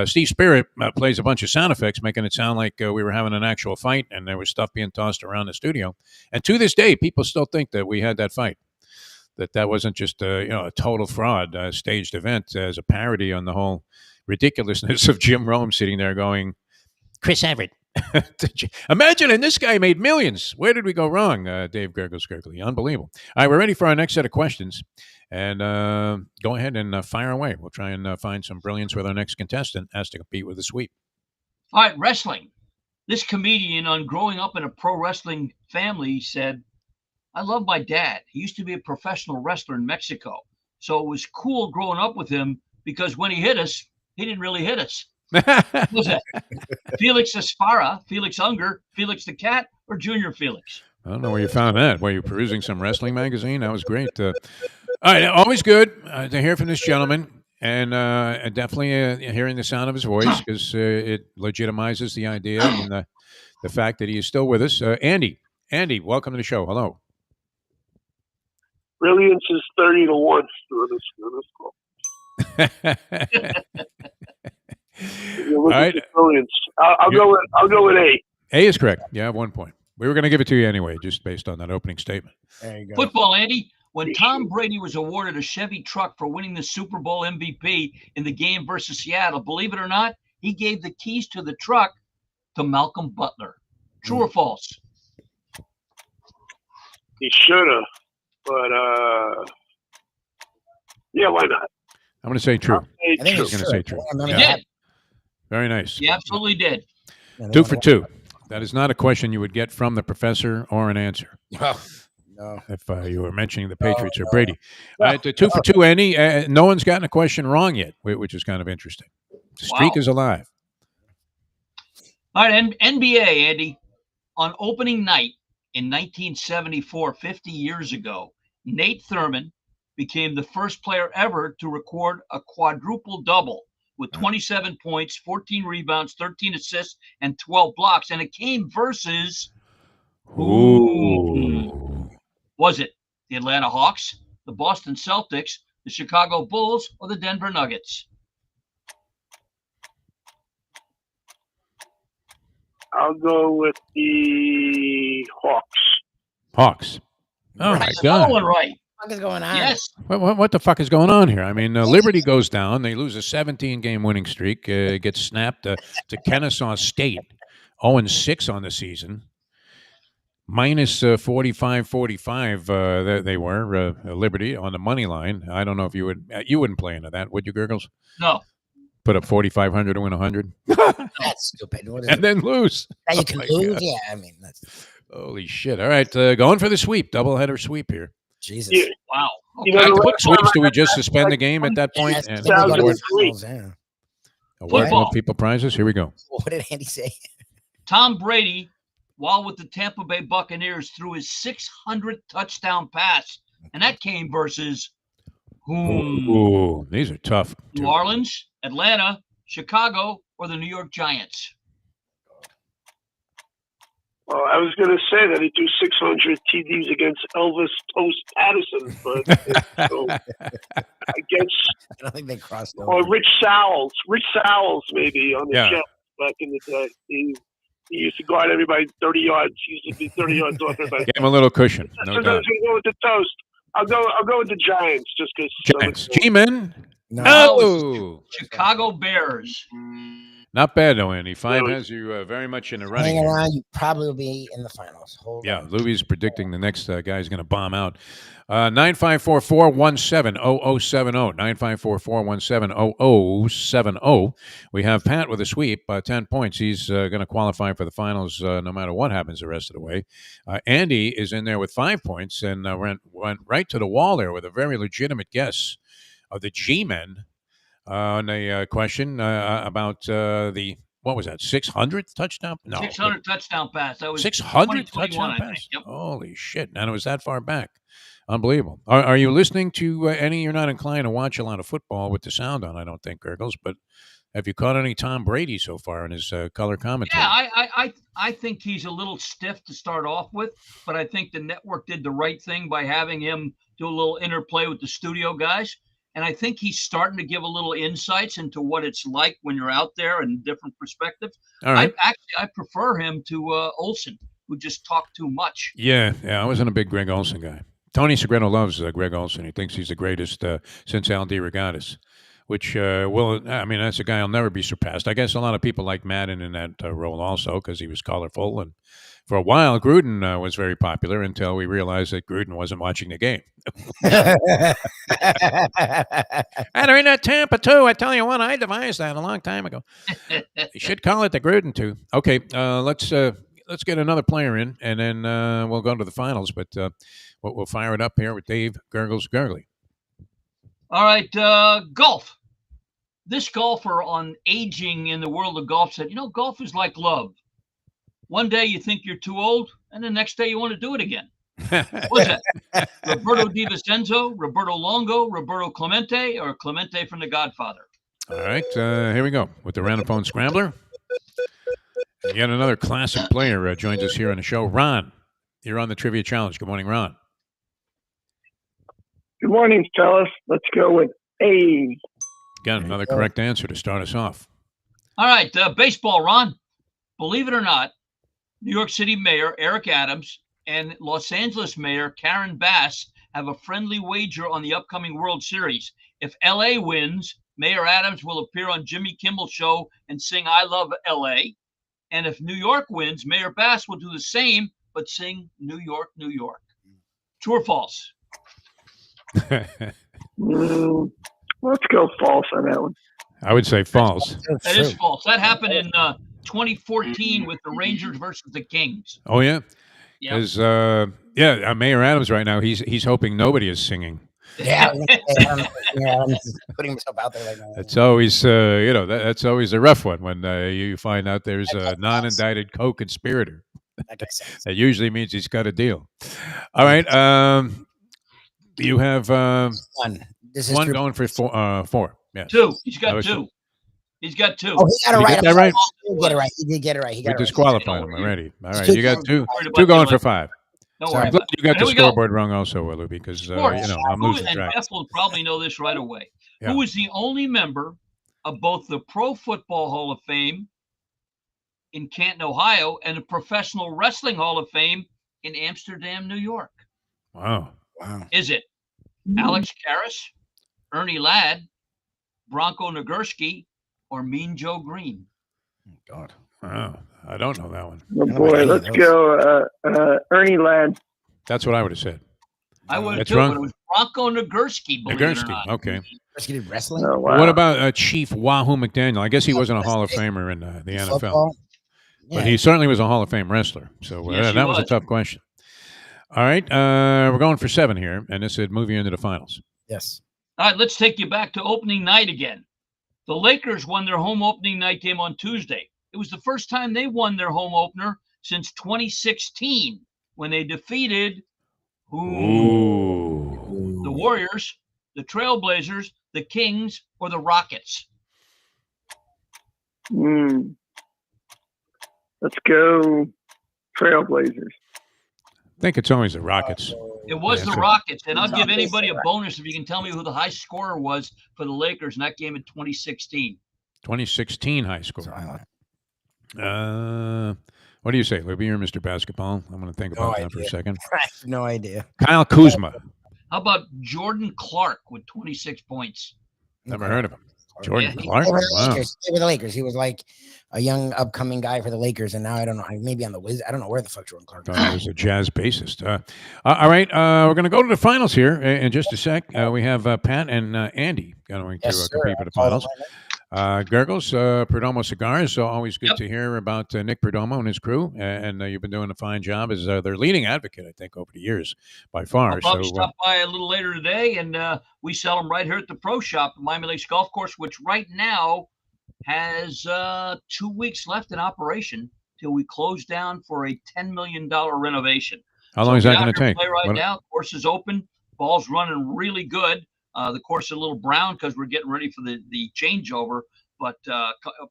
S1: Steve Spirit plays a bunch of sound effects, making it sound like we were having an actual fight, and there was stuff being tossed around the studio. And to this day, people still think that we had that fight. That wasn't just a total fraud staged event as a parody on the whole ridiculousness of Jim Rome sitting there going, "Chris Everett. Imagine, and this guy made millions. Where did we go wrong?" Dave Gurggles Gergely. Unbelievable. All right, we're ready for our next set of questions. And go ahead and fire away. We'll try and find some brilliance with our next contestant has to compete with a sweep.
S5: All right, wrestling. This comedian, on growing up in a pro wrestling family, said, "I love my dad. He used to be a professional wrestler in Mexico. So it was cool growing up with him because when he hit us, he didn't really hit us." Was that Felix Aspara, Felix Unger, Felix the Cat, or Junior Felix?
S1: I don't know where you found that. Were you perusing some wrestling magazine? That was great. All right, always good to hear from this gentleman, and definitely hearing the sound of his voice because it legitimizes the idea and the fact that he is still with us. Andy, welcome to the show. Hello.
S9: Brilliance is 30-1 through this call.
S1: All right.
S9: Brilliance. I'll go with A.
S1: A is correct. Yeah, 1 point. We were going to give it to you anyway, just based on that opening statement.
S4: There you go.
S5: Football, Andy. When Tom Brady was awarded a Chevy truck for winning the Super Bowl MVP in the game versus Seattle, believe it or not, he gave the keys to the truck to Malcolm Butler. True or false?
S9: He should have, but yeah, why not?
S1: I'm going to say true.
S4: I think
S1: I was going to say true.
S5: He did.
S1: Very nice.
S5: He absolutely did.
S1: 2 for 2. That is not a question you would get from the professor or an answer.
S4: No.
S1: If you were mentioning the Patriots or Brady. All right, 2 for 2, Andy. No one's gotten a question wrong yet, which is kind of interesting. The streak is alive.
S5: All right, NBA, Andy. On opening night in 1974, 50 years ago, Nate Thurman became the first player ever to record a quadruple double with 27 points, 14 rebounds, 13 assists, and 12 blocks. And it came versus
S1: Ooh.
S5: Was it the Atlanta Hawks, the Boston Celtics, the Chicago Bulls, or the Denver Nuggets?
S9: I'll go with the Hawks.
S1: Hawks. Oh, my God.
S5: One right.
S4: What is going on?
S5: Yes.
S1: What the fuck is going on here? I mean, Liberty goes down. They lose a 17-game winning streak. Gets snapped to Kennesaw State. 0-6 on the season. Minus 45-45 they were, Liberty, on the money line. I don't know if you wouldn't play into that, would you, Gurggles?
S5: No.
S1: Put up 4,500 to win 100?
S4: That's stupid.
S1: And then lose.
S4: Now you
S1: Oh,
S4: can
S1: my
S4: lose?
S1: God.
S4: Yeah, I mean, that's...
S1: Holy shit. All right, going for the sweep. Doubleheader sweep here.
S4: Jesus.
S9: Yeah.
S5: Wow.
S9: You know,
S1: What sweeps do we just suspend the game at that point?
S4: Yeah,
S1: And
S9: sounds
S1: award
S9: like-
S5: Football.
S1: people prizes? Here we go.
S4: What did Andy say?
S5: Tom Brady, while with the Tampa Bay Buccaneers, threw his 600th touchdown pass, and that came versus whom?
S1: Ooh, these are tough.
S5: New Orleans, Atlanta, Chicago, or the New York Giants?
S9: Well, I was going to say that he'd do 600 TDs against Elvis Toast Patterson, but so I guess.
S4: I don't think they crossed over.
S9: Or Rich Sowles maybe on the Jets back in the day. He used to guard everybody 30 yards. He used to be 30 yards off everybody.
S1: Give him a little cushion. No doubt.
S9: I was going to go with the Toast. I'll go with the Giants just because.
S1: Giants. G-Men?
S5: No. Chicago Bears.
S1: Not bad, though, Andy. 5 has you very much in the running.
S4: Hang around, you probably will be in the finals. Hold on.
S1: Lubie's predicting the next guy is going to bomb out. 954-417-0070. 954-417-0070. We have Pat with a sweep, 10 points. He's going to qualify for the finals no matter what happens the rest of the way. Andy is in there with 5 points and went right to the wall there with a very legitimate guess of the G-Men. On a question about the, what was that, 600th touchdown? No.
S5: 600 touchdown pass. That was
S1: 600 touchdown pass?
S5: Yep.
S1: Holy shit. And it was that far back. Unbelievable. Are you listening to any? You're not inclined to watch a lot of football with the sound on, I don't think, Gurggles, but have you caught any Tom Brady so far in his color commentary?
S5: Yeah, I think he's a little stiff to start off with, but I think the network did the right thing by having him do a little interplay with the studio guys. And I think he's starting to give a little insights into what it's like when you're out there and different perspectives.
S1: All right.
S5: I prefer him to Olsen, who just talked too much.
S1: Yeah, I wasn't a big Greg Olsen guy. Tony Segreto loves Greg Olsen. He thinks he's the greatest since Al DeRogatis, which, that's a guy I'll never be surpassed. I guess a lot of people like Madden in that role also because he was colorful. And for a while, Gruden was very popular until we realized that Gruden wasn't watching the game. And they're in that Tampa, too. I tell you what, I devised that a long time ago. You should call it the Gruden, too. Okay, let's get another player in, and then we'll go to the finals. But we'll fire it up here with Dave Gurggles Gergely.
S5: All right, golf. This golfer on aging in the world of golf said, golf is like love. One day you think you're too old, and the next day you want to do it again. What's that? Roberto Di Vincenzo, Roberto Longo, Roberto Clemente, or Clemente from The Godfather?
S1: All right, here we go with the random phone scrambler. And yet another classic player joins us here on the show. Ron, you're on the Trivia Challenge. Good morning, Ron.
S9: Good morning, fellas. Let's go with A.
S1: Got another correct answer to start us off.
S5: All right, baseball, Ron. Believe it or not, New York City Mayor Eric Adams and Los Angeles Mayor Karen Bass have a friendly wager on the upcoming World Series. If LA wins, Mayor Adams will appear on Jimmy Kimmel's show and sing I Love LA. And if New York wins, Mayor Bass will do the same, but sing New York, New York. True or false?
S9: Let's go false on that one.
S1: I would say false.
S5: That is false. That happened in 2014 with the Rangers versus the Kings.
S1: Oh, yeah?
S5: Yeah.
S1: Because, Mayor Adams right now, he's hoping nobody is singing.
S4: Yeah, I'm just putting myself out there right now.
S1: That's always, that's always a rough one when you find out there's a non-indicted co-conspirator. That usually means he's got a deal. All right. You have
S4: one. This is
S1: one going for four. Yeah.
S5: Two. He's got two. He's got two.
S4: Oh, he got it right.
S1: Get that right?
S4: He did get it right. He did get it right. He got
S1: we
S4: it right.
S1: disqualified him already. All right. You got two going for five.
S5: Don't worry.
S1: You got the scoreboard wrong also, Lubie, because I'm losing track.
S5: And Jeff will probably know this right away.
S1: Yeah.
S5: Who is the only member of both the Pro Football Hall of Fame in Canton, Ohio, and the Professional Wrestling Hall of Fame in Amsterdam, New York?
S1: Wow.
S5: Is it Alex Karras, Ernie Ladd, Bronco Nagurski, or Mean Joe Green?
S1: Oh, God. Wow. I don't know that one.
S9: Oh, boy. Let's go Ernie Ladd.
S1: That's what I would have said.
S5: I would have
S1: That's
S5: too,
S1: wrong.
S5: but it was Bronco Nagurski, believe it or not.
S1: Okay.
S4: Nagurski did wrestling?
S9: Oh, wow.
S1: What about Chief Wahoo McDaniel? I guess he wasn't a Hall of Famer in the NFL.
S4: Football?
S1: But he certainly was a Hall of Fame wrestler. So
S5: Yes,
S1: that was a tough question. All right. We're going for 7 here, and this would move you into the finals.
S4: Yes.
S5: All right, let's take you back to opening night again. The Lakers won their home opening night game on Tuesday. It was the first time they won their home opener since 2016 when they defeated the Warriors, the Trailblazers, the Kings, or the Rockets.
S9: Let's go Trailblazers.
S1: I think it's always the Rockets.
S5: It was the
S1: answer.
S5: Rockets, and I'll give anybody a bonus if you can tell me who the high scorer was for the Lakers in that game in 2016.
S1: 2016 high score. What do you say, Libby? You're Mr. Basketball. I'm going to think about that for a second.
S4: I have no idea.
S1: Kyle Kuzma.
S5: How about Jordan Clark with 26 points?
S1: Never heard of him. Jordan
S5: Yeah,
S1: Clark.
S4: They were the
S1: Wow.
S4: Lakers. They were the Lakers. He was like a young upcoming guy for the Lakers, and now I don't know. Maybe on the Wiz. I don't know where the fuck Jordan Clark is.
S1: He was a jazz bassist. All right, we're going to go to the finals here in just a sec. We have Pat and Andy going to compete for the finals. Gurggles, Perdomo Cigars. So always good to hear about Nick Perdomo and his crew, and you've been doing a fine job as their leading advocate, I think, over the years by far.
S5: I'll probably stop by a little later today, and we sell them right here at the Pro Shop at Miami Lakes Golf Course, which right now has 2 weeks left in operation till we close down for a $10 million renovation.
S1: How long is that going to take?
S5: Play right now. Course is open. Ball's running really good. The course is a little brown because we're getting ready for the changeover. But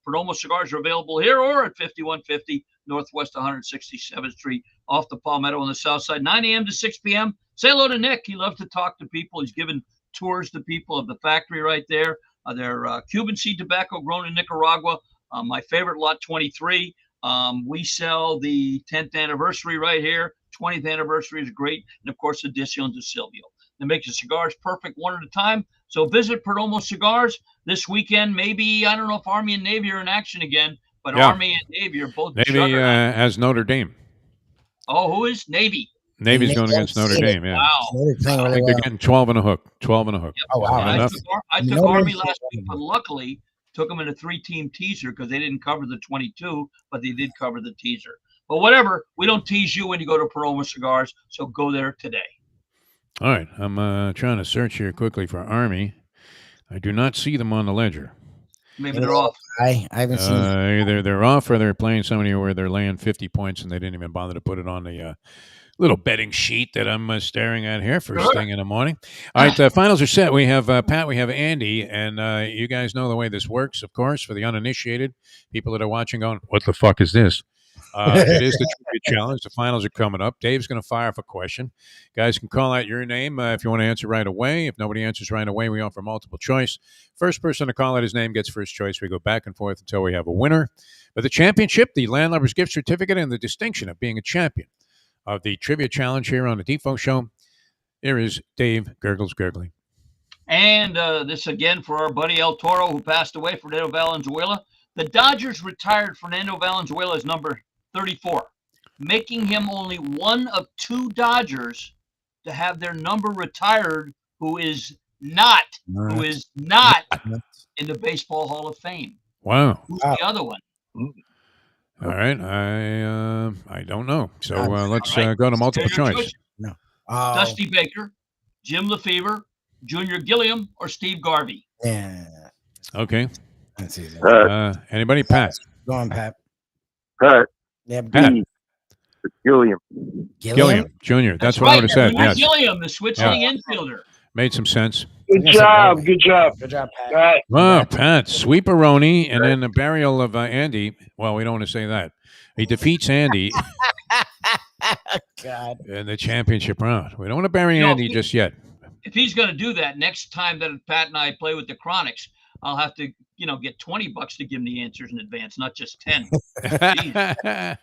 S5: Perdomo cigars are available here or at 5150 Northwest 167th Street off the Palmetto on the south side, 9 a.m. to 6 p.m. Say hello to Nick. He loves to talk to people. He's given tours to people of the factory right there. They're Cuban seed tobacco grown in Nicaragua. My favorite, Lot 23. We sell the 10th anniversary right here. 20th anniversary is great. And, of course, Edición de Silvio. That makes the cigars perfect one at a time. So visit Perdomo Cigars this weekend. Maybe, I don't know if Army and Navy are in action again, but Army and Navy are both.
S1: Navy has Notre Dame.
S5: Oh, who is? Navy.
S1: Navy's going against Notre Dame, yeah.
S5: Wow.
S1: I think they're getting 12 and a hook. 12 and a hook.
S5: Yep. Oh, wow. I took Army last week, but luckily took them in a 3-team teaser because they didn't cover the 22, but they did cover the teaser. But whatever, we don't tease you when you go to Perdomo Cigars, so go there today.
S1: All right, I'm trying to search here quickly for Army. I do not see them on the ledger.
S5: Maybe they're off.
S4: I haven't seen
S1: either they're off or they're playing somebody where they're laying 50 points and they didn't even bother to put it on the little betting sheet that I'm staring at here first thing in the morning. All right, finals are set. We have Pat, we have Andy, and you guys know the way this works, of course, for the uninitiated, people that are watching going, what the fuck is this? It is the trivia challenge. The finals are coming up. Dave's going to fire off a question. Guys can call out your name if you want to answer right away. If nobody answers right away, we offer multiple choice. First person to call out his name gets first choice. We go back and forth until we have a winner. But the championship, the Landlubbers gift certificate, and the distinction of being a champion of the trivia challenge here on the Defo Show, here is Dave Gurggles Gergely.
S5: And this again for our buddy El Toro, who passed away, Fernando Valenzuela. The Dodgers retired Fernando Valenzuela as number 34, making him only one of 2 Dodgers to have their number retired who is not in the Baseball Hall of Fame.
S1: Wow.
S5: Who's the other one?
S1: All right. I don't know. So let's go to multiple choice.
S4: No.
S5: Dusty Baker, Jim Lefevre, Junior Gilliam, or Steve Garvey?
S4: Yeah.
S1: Okay.
S4: That's easy.
S1: Anybody? Pat.
S4: Go on, Pat.
S2: Pat.
S4: Yeah,
S1: Pat.
S2: Gilliam.
S1: Gilliam Jr. That's what I would have said. Yes.
S5: Gilliam, the switch-hitting infielder.
S1: Made some sense.
S9: Good job. Good job.
S4: Good job, Pat.
S9: Pat.
S1: Wow, Pat. Sweeperoni and then the burial of Andy. Well, we don't want to say that. He defeats Andy
S4: God.
S1: in the championship round. We don't want to bury Andy just yet.
S5: If he's going to do that next time that Pat and I play with the Chronics, I'll have to, get $20 to give him the answers in advance, not just 10.
S1: That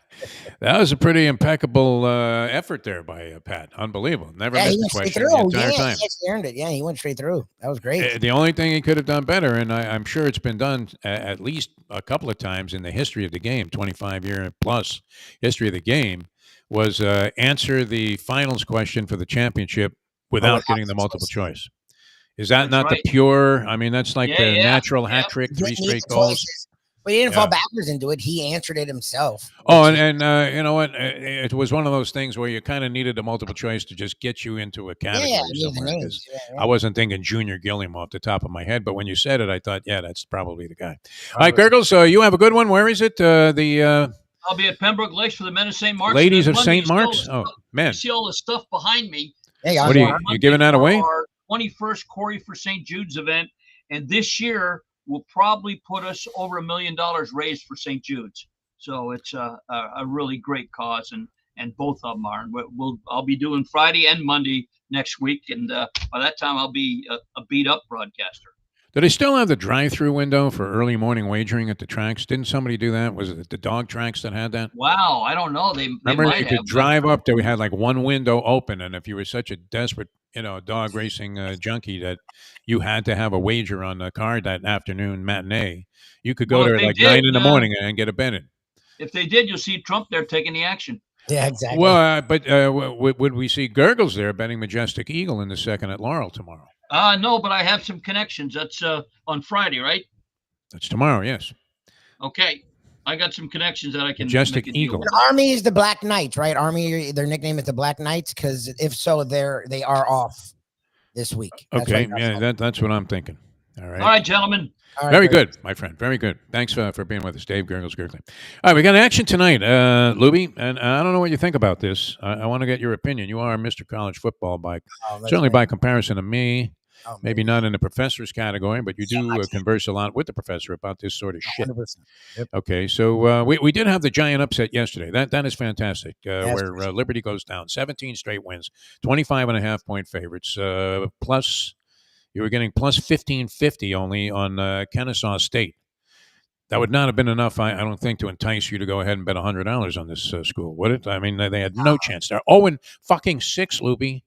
S1: was a pretty impeccable effort there by Pat. Unbelievable. Never missed a question the entire time.
S4: He earned it. Yeah, he went straight through. That was great.
S1: The only thing he could have done better, and I'm sure it's been done at least a couple of times in the history of the game, 25-year plus history of the game, was answer the finals question for the championship without getting the multiple choice. Is that not the pure? I mean, that's like the natural hat trick, 3 straight goals.
S4: But he didn't fall backwards into it. He answered it himself.
S1: Oh, and you know what? It was one of those things where you kind of needed a multiple choice to just get you into a category somewhere. I wasn't thinking Junior Gilliam off the top of my head, but when you said it, I thought, yeah, that's probably the guy. All right, Gurggles, you have a good one. Where is it?
S5: I'll be at Pembroke Lakes for the Men of St. Mark's.
S1: Ladies of St. Mark's? Oh, man.
S5: You see all the stuff behind me.
S4: Hey,
S1: what are you giving that away?
S5: Our 21st Corey for St. Jude's event, and this year will probably put us over $1 million raised for St. Jude's. So it's a really great cause, and and both of them are. And I'll be doing Friday and Monday next week, and by that time I'll be a beat up broadcaster.
S1: Do they still have the drive-through window for early morning wagering at the tracks? Didn't somebody do that? Was it the dog tracks that had that?
S5: Wow, I don't know. They
S1: Remember,
S5: might
S1: you
S5: have,
S1: could drive up there. We had like one window open, and if you were such a desperate, dog racing junkie that you had to have a wager on the card that afternoon matinee, you could go there at like 9 in the morning and get a bet in.
S5: If they did, you'll see Trump there taking the action.
S4: Yeah, exactly.
S1: Well, but would we see Gurggles there betting Majestic Eagle in the second at Laurel tomorrow?
S5: No, but I have some connections. That's on Friday, right?
S1: That's tomorrow, yes.
S5: Okay. I got some connections that I can
S1: Majestic
S5: make
S1: Eagle.
S4: Army is the Black Knights, right? Army, their nickname is the Black Knights, because if so, they are off this week.
S1: Okay, that's what I'm thinking. All right,
S5: gentlemen.
S4: All right,
S1: very good, my friend. Very good. Thanks for being with us, Dave Gurggles Gergely. All right, we got action tonight, Lubie, and I don't know what you think about this. I want to get your opinion. You are Mr. College Football certainly by comparison to me. Maybe not in the professor's category, but you do converse a lot with the professor about this sort of shit.
S4: 100%. Yep.
S1: Okay, so we did have the giant upset yesterday. That is fantastic, where Liberty goes down 17 straight wins, 25.5-point favorites, plus you were getting plus 1550 only on Kennesaw State. That would not have been enough, I don't think, to entice you to go ahead and bet $100 on this school, would it? I mean, they had no chance. They're 0-6, Lubie,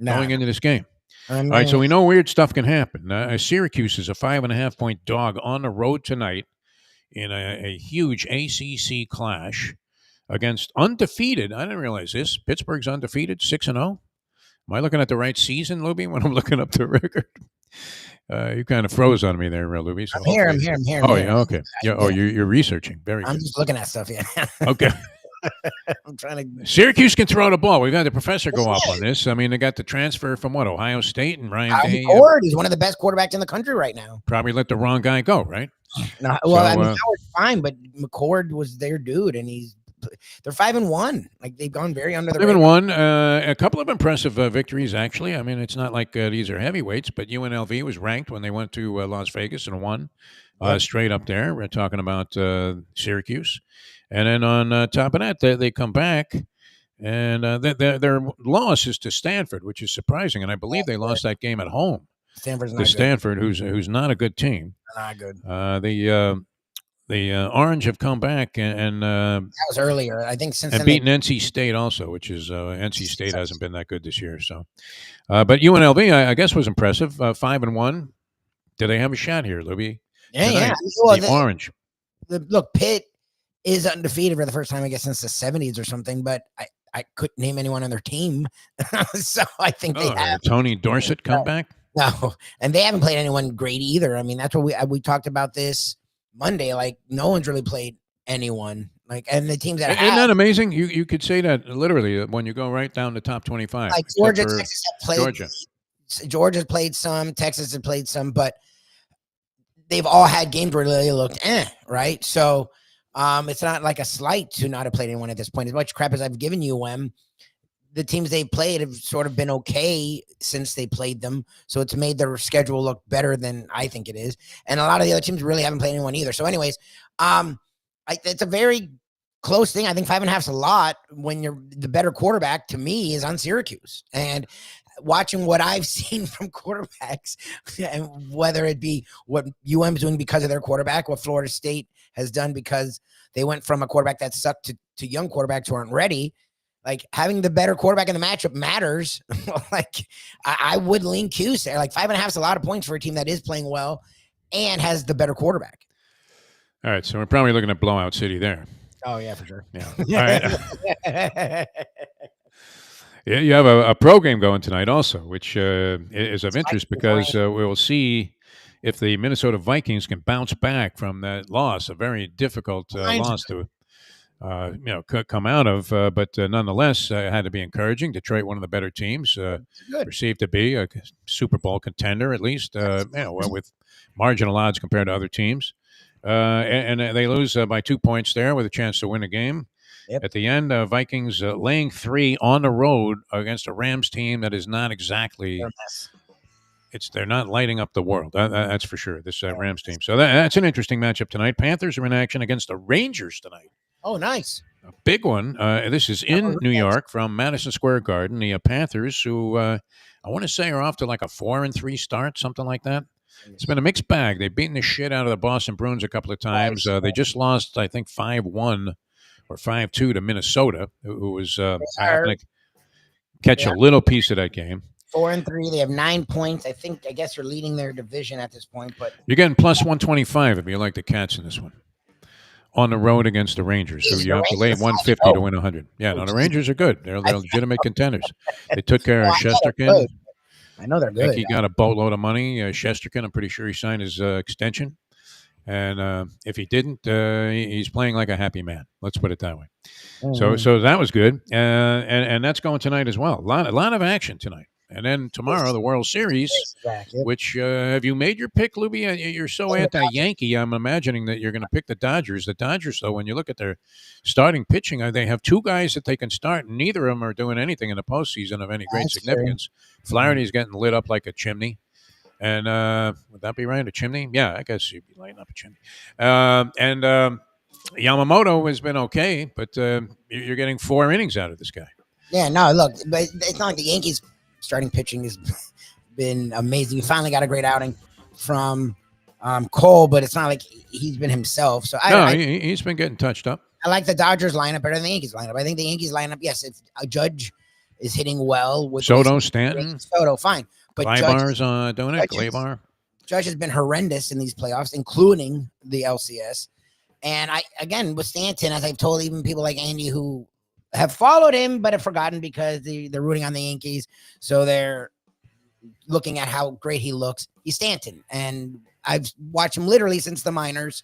S1: going into this game. All right, so we know weird stuff can happen. Syracuse is a 5.5-point dog on the road tonight in a huge ACC clash against undefeated. I didn't realize this. Pittsburgh's undefeated, 6-0. Am I looking at the right season, Lubie, when I'm looking up the record? You kind of froze on me there, Lubie. So
S4: I'm here.
S1: Oh, yeah, okay. Yeah. You're researching. Very good.
S4: I'm just looking at stuff, yeah.
S1: Okay.
S4: I'm trying to.
S1: Syracuse can throw the ball. We've had the professor go off on this. I mean, they got the transfer from Ohio State, and Ryan Day.
S4: He's one of the best quarterbacks in the country right now.
S1: Probably let the wrong guy go, right?
S4: No, well, I mean, Howard's fine, but McCord was their dude, and they're 5-1. Like, they've gone very under the radar.
S1: 5-1. A couple of impressive victories, actually. I mean, it's not like these are heavyweights, but UNLV was ranked when they went to Las Vegas and won straight up there. We're talking about Syracuse. And then on top of that, they come back, and their loss is to Stanford, which is surprising. And I believe they lost that game at home.
S4: Stanford's
S1: to
S4: not
S1: Stanford, who's not a good team.
S4: Not good.
S1: The Orange have come back and
S4: that was earlier. I think since
S1: and beaten NC State also, which is NC State hasn't been that good this year. So, but UNLV, I guess, was impressive. 5-1. Do they have a shot here, Lubie?
S4: Yeah.
S1: Well, the Orange.
S4: Look, Pitt is undefeated for the first time, I guess, since the 70s or something, but I couldn't name anyone on their team. So I think they have.
S1: Tony Dorsett come back?
S4: No, and they haven't played anyone great either. I mean, that's what we talked about this Monday. Like, no one's really played anyone. Like, and the teams that
S1: isn't that amazing? You could say that literally when you go right down the top 25.
S4: Like Georgia, Texas have played. Georgia's played some. Texas has played some, but they've all had games where they looked right. So it's not like a slight to not have played anyone at this point. As much crap as I've given you, the teams they've played have sort of been okay since they played them. So it's made their schedule look better than I think it is. And a lot of the other teams really haven't played anyone either. So anyways, it's a very close thing. I think 5.5 is a lot when you're the better quarterback, to me, is on Syracuse. And watching what I've seen from quarterbacks, and whether it be what UM's doing because of their quarterback, what Florida State has done because they went from a quarterback that sucked to young quarterbacks who aren't ready. Like, having the better quarterback in the matchup matters. Like, I would lean Cuse there. Like, 5.5 is a lot of points for a team that is playing well and has the better quarterback.
S1: All right, so we're probably looking at blowout city there.
S4: Oh, yeah, for sure.
S1: Yeah. All right. Yeah, you have a pro game going tonight also, which is of interest because we will see if the Minnesota Vikings can bounce back from that loss, a very difficult loss to come out of. But nonetheless, it had to be encouraging. Detroit, one of the better teams, perceived to be a Super Bowl contender, at least, with marginal odds compared to other teams. And they lose by 2 points there with a chance to win the game. Yep. At the end, Vikings laying 3 on the road against a Rams team that is not exactly they're not lighting up the world. That's for sure, this Rams team. So that's an interesting matchup tonight. Panthers are in action against the Rangers tonight.
S4: Oh, nice.
S1: a big one. This is in New York from Madison Square Garden. The Panthers, who I want to say are off to like a 4-3 start, something like that. It's been a mixed bag. They've beaten the shit out of the Boston Bruins a couple of times. They just lost, I think, 5-1 or 5-2 to Minnesota, who was I happen to catch a little piece of that game.
S4: 4-3. They have 9 points. I guess they're leading their division at this point. But
S1: you're getting plus 125 if you like the Cats in this one. On the road against the Rangers, so you have to lay 150 to win 100. Yeah, no, the Rangers are good. They're legitimate contenders. They took care of Shesterkin.
S4: I know they're good.
S1: I think he got a boatload of money. Shesterkin, I'm pretty sure he signed his extension. And if he didn't, he's playing like a happy man. Let's put it that way. Mm-hmm. So that was good. And that's going tonight as well. A lot of action tonight. And then tomorrow, the World Series, which have you made your pick, Lubie? You're so anti-Yankee. I'm imagining that you're going to pick the Dodgers. The Dodgers, though, when you look at their starting pitching, they have two guys that they can start, and neither of them are doing anything in the postseason of any great significance. Flaherty's getting lit up like a chimney. And would that be right? A chimney? Yeah, I guess you'd be lighting up a chimney. And Yamamoto has been okay, but you're getting 4 innings out of this guy.
S4: Yeah, no, look, but it's not like the Yankees' starting pitching has been amazing. He finally got a great outing from Cole, but it's not like he's been himself. So
S1: he's been getting touched up.
S4: I like the Dodgers lineup better than the Yankees lineup. I think the Yankees lineup, yes, if a Judge is hitting well with
S1: Soto, Stanton,
S4: Soto, fine. But
S1: Gleybar's doing it. Gleybar.
S4: Judge has been horrendous in these playoffs, including the LCS. And again, with Stanton, as I've told even people like Andy who have followed him but have forgotten because they're rooting on the Yankees, so they're looking at how great he looks. He's Stanton, and I've watched him literally since the minors.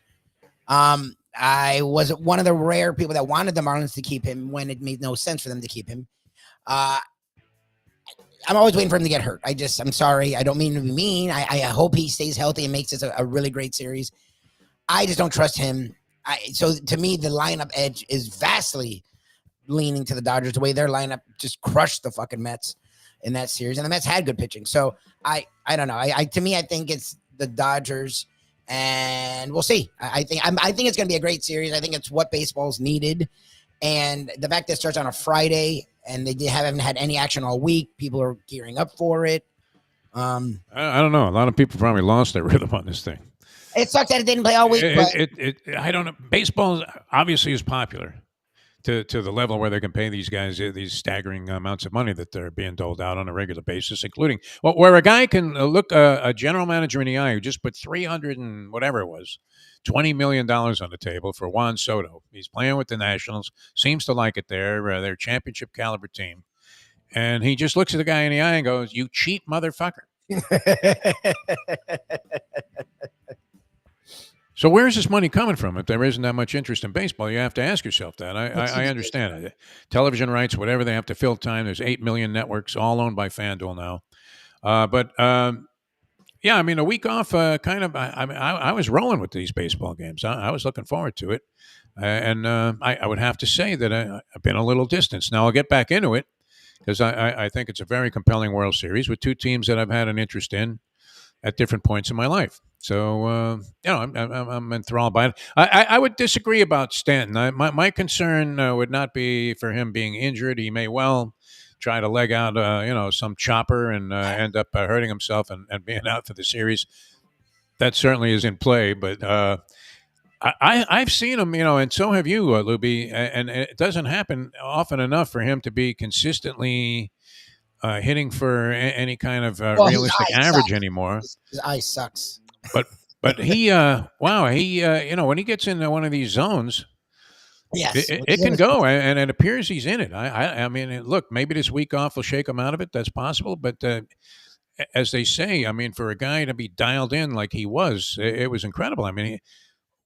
S4: I was one of the rare people that wanted the Marlins to keep him when it made no sense for them to keep him. I'm always waiting for him to get hurt. I'm sorry. I don't mean to be mean. I hope he stays healthy and makes this a really great series. I just don't trust him. So to me, the lineup edge is vastly leaning to the Dodgers, the way their lineup just crushed the fucking Mets in that series. And the Mets had good pitching. So I don't know. To me, I think it's the Dodgers, and we'll see. I think it's going to be a great series. I think it's what baseball's needed. And the fact that it starts on a Friday and they haven't had any action all week, people are gearing up for it.
S1: I don't know. A lot of people probably lost their rhythm on this thing.
S4: It sucks that it didn't play all week.
S1: I don't know. Baseball obviously is popular to the level where they can pay these guys these staggering amounts of money that they're being doled out on a regular basis, including where a guy can look a general manager in the eye who just put $300 and whatever it was, $20 million on the table for Juan Soto. He's playing with the Nationals, seems to like it there. Their championship caliber team. And he just looks at the guy in the eye and goes, "You cheat motherfucker." So where's this money coming from? If there isn't that much interest in baseball, you have to ask yourself that. I understand it. Television rights, whatever, they have to fill time. There's 8 million networks, all owned by FanDuel now. Yeah, I mean, a week off, I was rolling with these baseball games. I was looking forward to it. I would have to say that I've been a little distanced. Now I'll get back into it because I think it's a very compelling World Series with two teams that I've had an interest in at different points in my life. So, I'm enthralled by it. I would disagree about Stanton. My concern would not be for him being injured. He may well try to leg out, some chopper and end up hurting himself and being out for the series. That certainly is in play. But I've seen him, and so have you, Lubie. And it doesn't happen often enough for him to be consistently hitting for any kind of realistic average anymore.
S4: His eye sucks.
S1: But he, when he gets into one of these zones,
S4: yes,
S1: it can go, and it appears he's in it. I mean, look, maybe this week off will shake him out of it. That's possible. But as they say, I mean, for a guy to be dialed in like he was, it was incredible. I mean,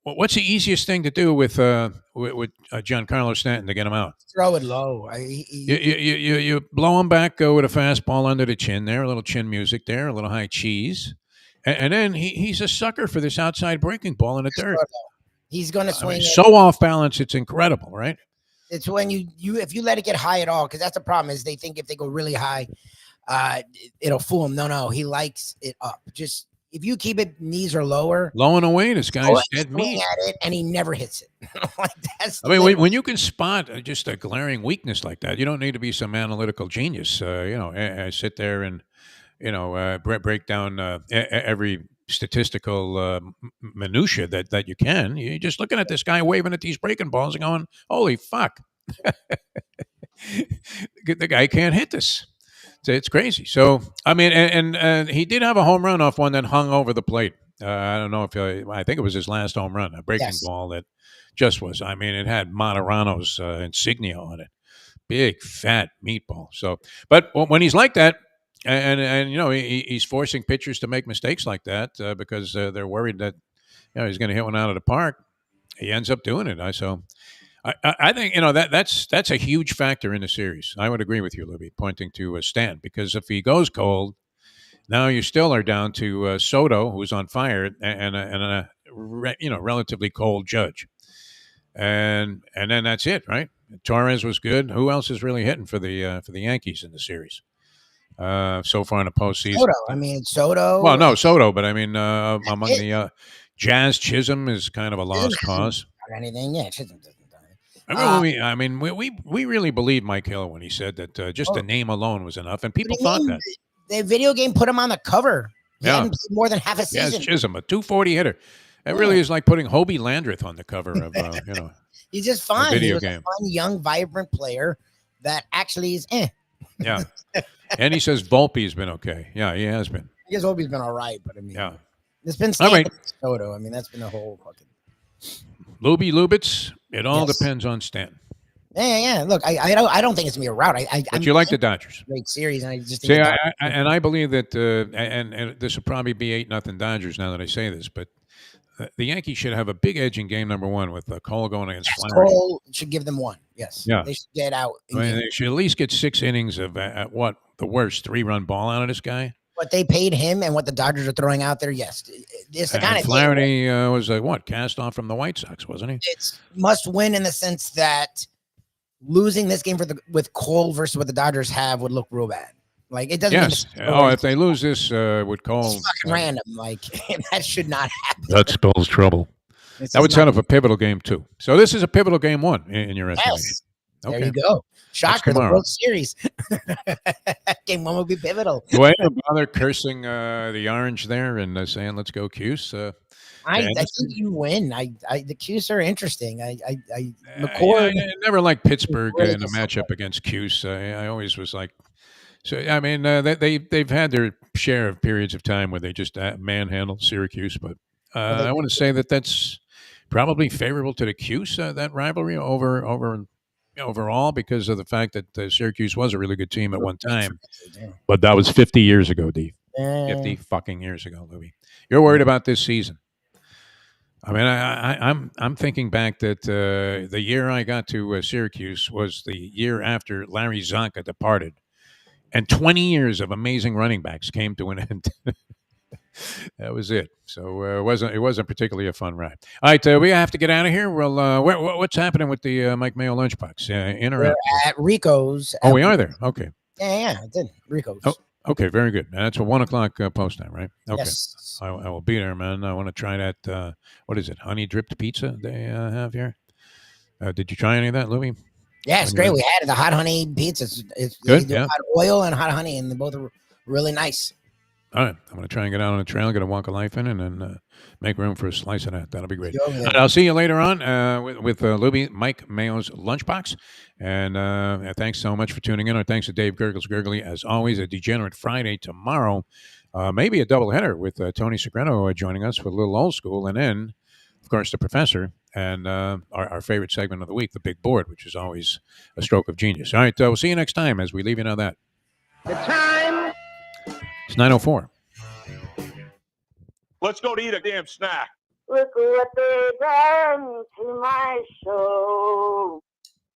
S1: what's the easiest thing to do with Giancarlo Stanton to get him out?
S4: Throw it low.
S1: You blow him back, go with a fastball under the chin there, a little chin music there, a little high cheese. And then he's a sucker for this outside breaking ball in the dirt.
S4: He's going to swing.
S1: So off balance, it's incredible, right?
S4: It's when you if you let it get high at all, because that's the problem is they think if they go really high, it'll fool him. No, he likes it up. Just if you keep it knees or lower,
S1: low and away, this guy's dead
S4: swing
S1: meat.
S4: at it, and he never hits it. Like, that's
S1: I mean, when you can spot just a glaring weakness like that, you don't need to be some analytical genius. Sit there and break down every statistical minutia that you can. You're just looking at this guy waving at these breaking balls and going, "Holy fuck!" The guy can't hit this. It's crazy. So I mean, and he did have a home run off one that hung over the plate. I don't know if I think it was his last home run, a breaking ball that just was. I mean, it had Materano's insignia on it, big fat meatball. So, but when he's like that, and he's forcing pitchers to make mistakes like that because they're worried that he's going to hit one out of the park. He ends up doing it. I think that's a huge factor in the series. I would agree with you, Lubie, pointing to Stan, because if he goes cold, now you still are down to Soto, who's on fire, and a relatively cold Judge, and then that's it, right? Torres was good. Who else is really hitting for the Yankees in the series so far in the postseason?
S4: Soto. I mean, Soto.
S1: Well, no, Soto, but I mean among the Jazz, Chisholm is kind of a lost cause.
S4: Or anything, yeah, Chisholm doesn't.
S1: We really believed Mike Hill when he said that just the name alone was enough, and people thought that.
S4: The video game put him on the cover. He hadn't played more than half a season.
S1: Yes, Chisholm, a 240 hitter. That really is like putting Hobie Landreth on the cover of
S4: He's just fine.
S1: Video
S4: he was
S1: game.
S4: A fun, young, vibrant player that actually is
S1: Yeah. And he says Volpe's been okay. Yeah, he has been.
S4: I guess Volpe's been all right, but I mean, it's been
S1: all right.
S4: Soto. I mean, that's been the whole fucking
S1: Lubitz. It all depends on Stan.
S4: Yeah. Look, I don't think it's gonna be a rout.
S1: But you like the Dodgers?
S4: Great series, and I just think
S1: I believe that, and this will probably be 8-0 Dodgers now that I say this, but the Yankees should have a big edge in game number one with Cole going against Flaherty.
S4: Cole should give them one. Yes.
S1: Yeah.
S4: They should get out.
S1: They should at least get 6 innings of at what the worst 3-run ball out of this guy.
S4: What they paid him and what the Dodgers are throwing out there, yes, it's the kind of
S1: Flaherty was cast off from the White Sox, wasn't he?
S4: It's must win in the sense that losing this game with Cole versus what the Dodgers have would look real bad. Like it doesn't.
S1: Yes. If they lose this with Cole,
S4: it's fucking random. Like that should not happen.
S1: That spells trouble. That would set up a pivotal game too. So this is a pivotal game one in your estimation.
S4: Yes. Okay. There you go. Shocker, the World Series. Game one will be pivotal.
S1: Do I ever bother cursing the orange there and saying "Let's go Cuse"?
S4: I think you win. The Cuse are interesting.
S1: McCord. I never liked Pittsburgh in a matchup against Cuse. I always was like, so I mean they've had their share of periods of time where they just manhandled Syracuse, but I want to say that's probably favorable to the Cuse that rivalry overall because of the fact that Syracuse was a really good team at one time. But that was 50 years ago, Dave. 50 fucking years ago, Louie. You're worried about this season. I mean, I'm thinking back that the year I got to Syracuse was the year after Larry Zonka departed, and 20 years of amazing running backs came to an end. That was it. So it wasn't particularly a fun ride. All right, we have to get out of here. Well, what's happening with the Mike Mayo lunchbox? In or out?
S4: At Rico's.
S1: Oh, we are there. Okay.
S4: Yeah, it's in Rico's.
S1: Oh, okay, very good. That's a 1:00 post time, right? Okay.
S4: Yes.
S1: I will be there, man. I want to try that. What is it? Honey dripped pizza they have here. Did you try any of that, Louie?
S4: Yeah, it's great. We had the hot honey pizza. It's
S1: good. Yeah.
S4: Hot oil and hot honey, and they both are really nice.
S1: All right, I'm going to try and get out on the trail, get a walk of life in, and then make room for a slice of that. That'll be great. I'll see you later on with Lubie, Mike Mayo's Lunchbox. And thanks so much for tuning in. Our thanks to Dave Gurggles Gergely. As always, a Degenerate Friday tomorrow. Maybe a doubleheader with Tony Segreno joining us for a little old school. And then, of course, the professor and our favorite segment of the week, the big board, which is always a stroke of genius. All right, we'll see you next time as we leave you on that.
S6: The time.
S1: It's 9:04.
S9: Let's go to eat a damn snack.
S6: Look what they've done to my soul.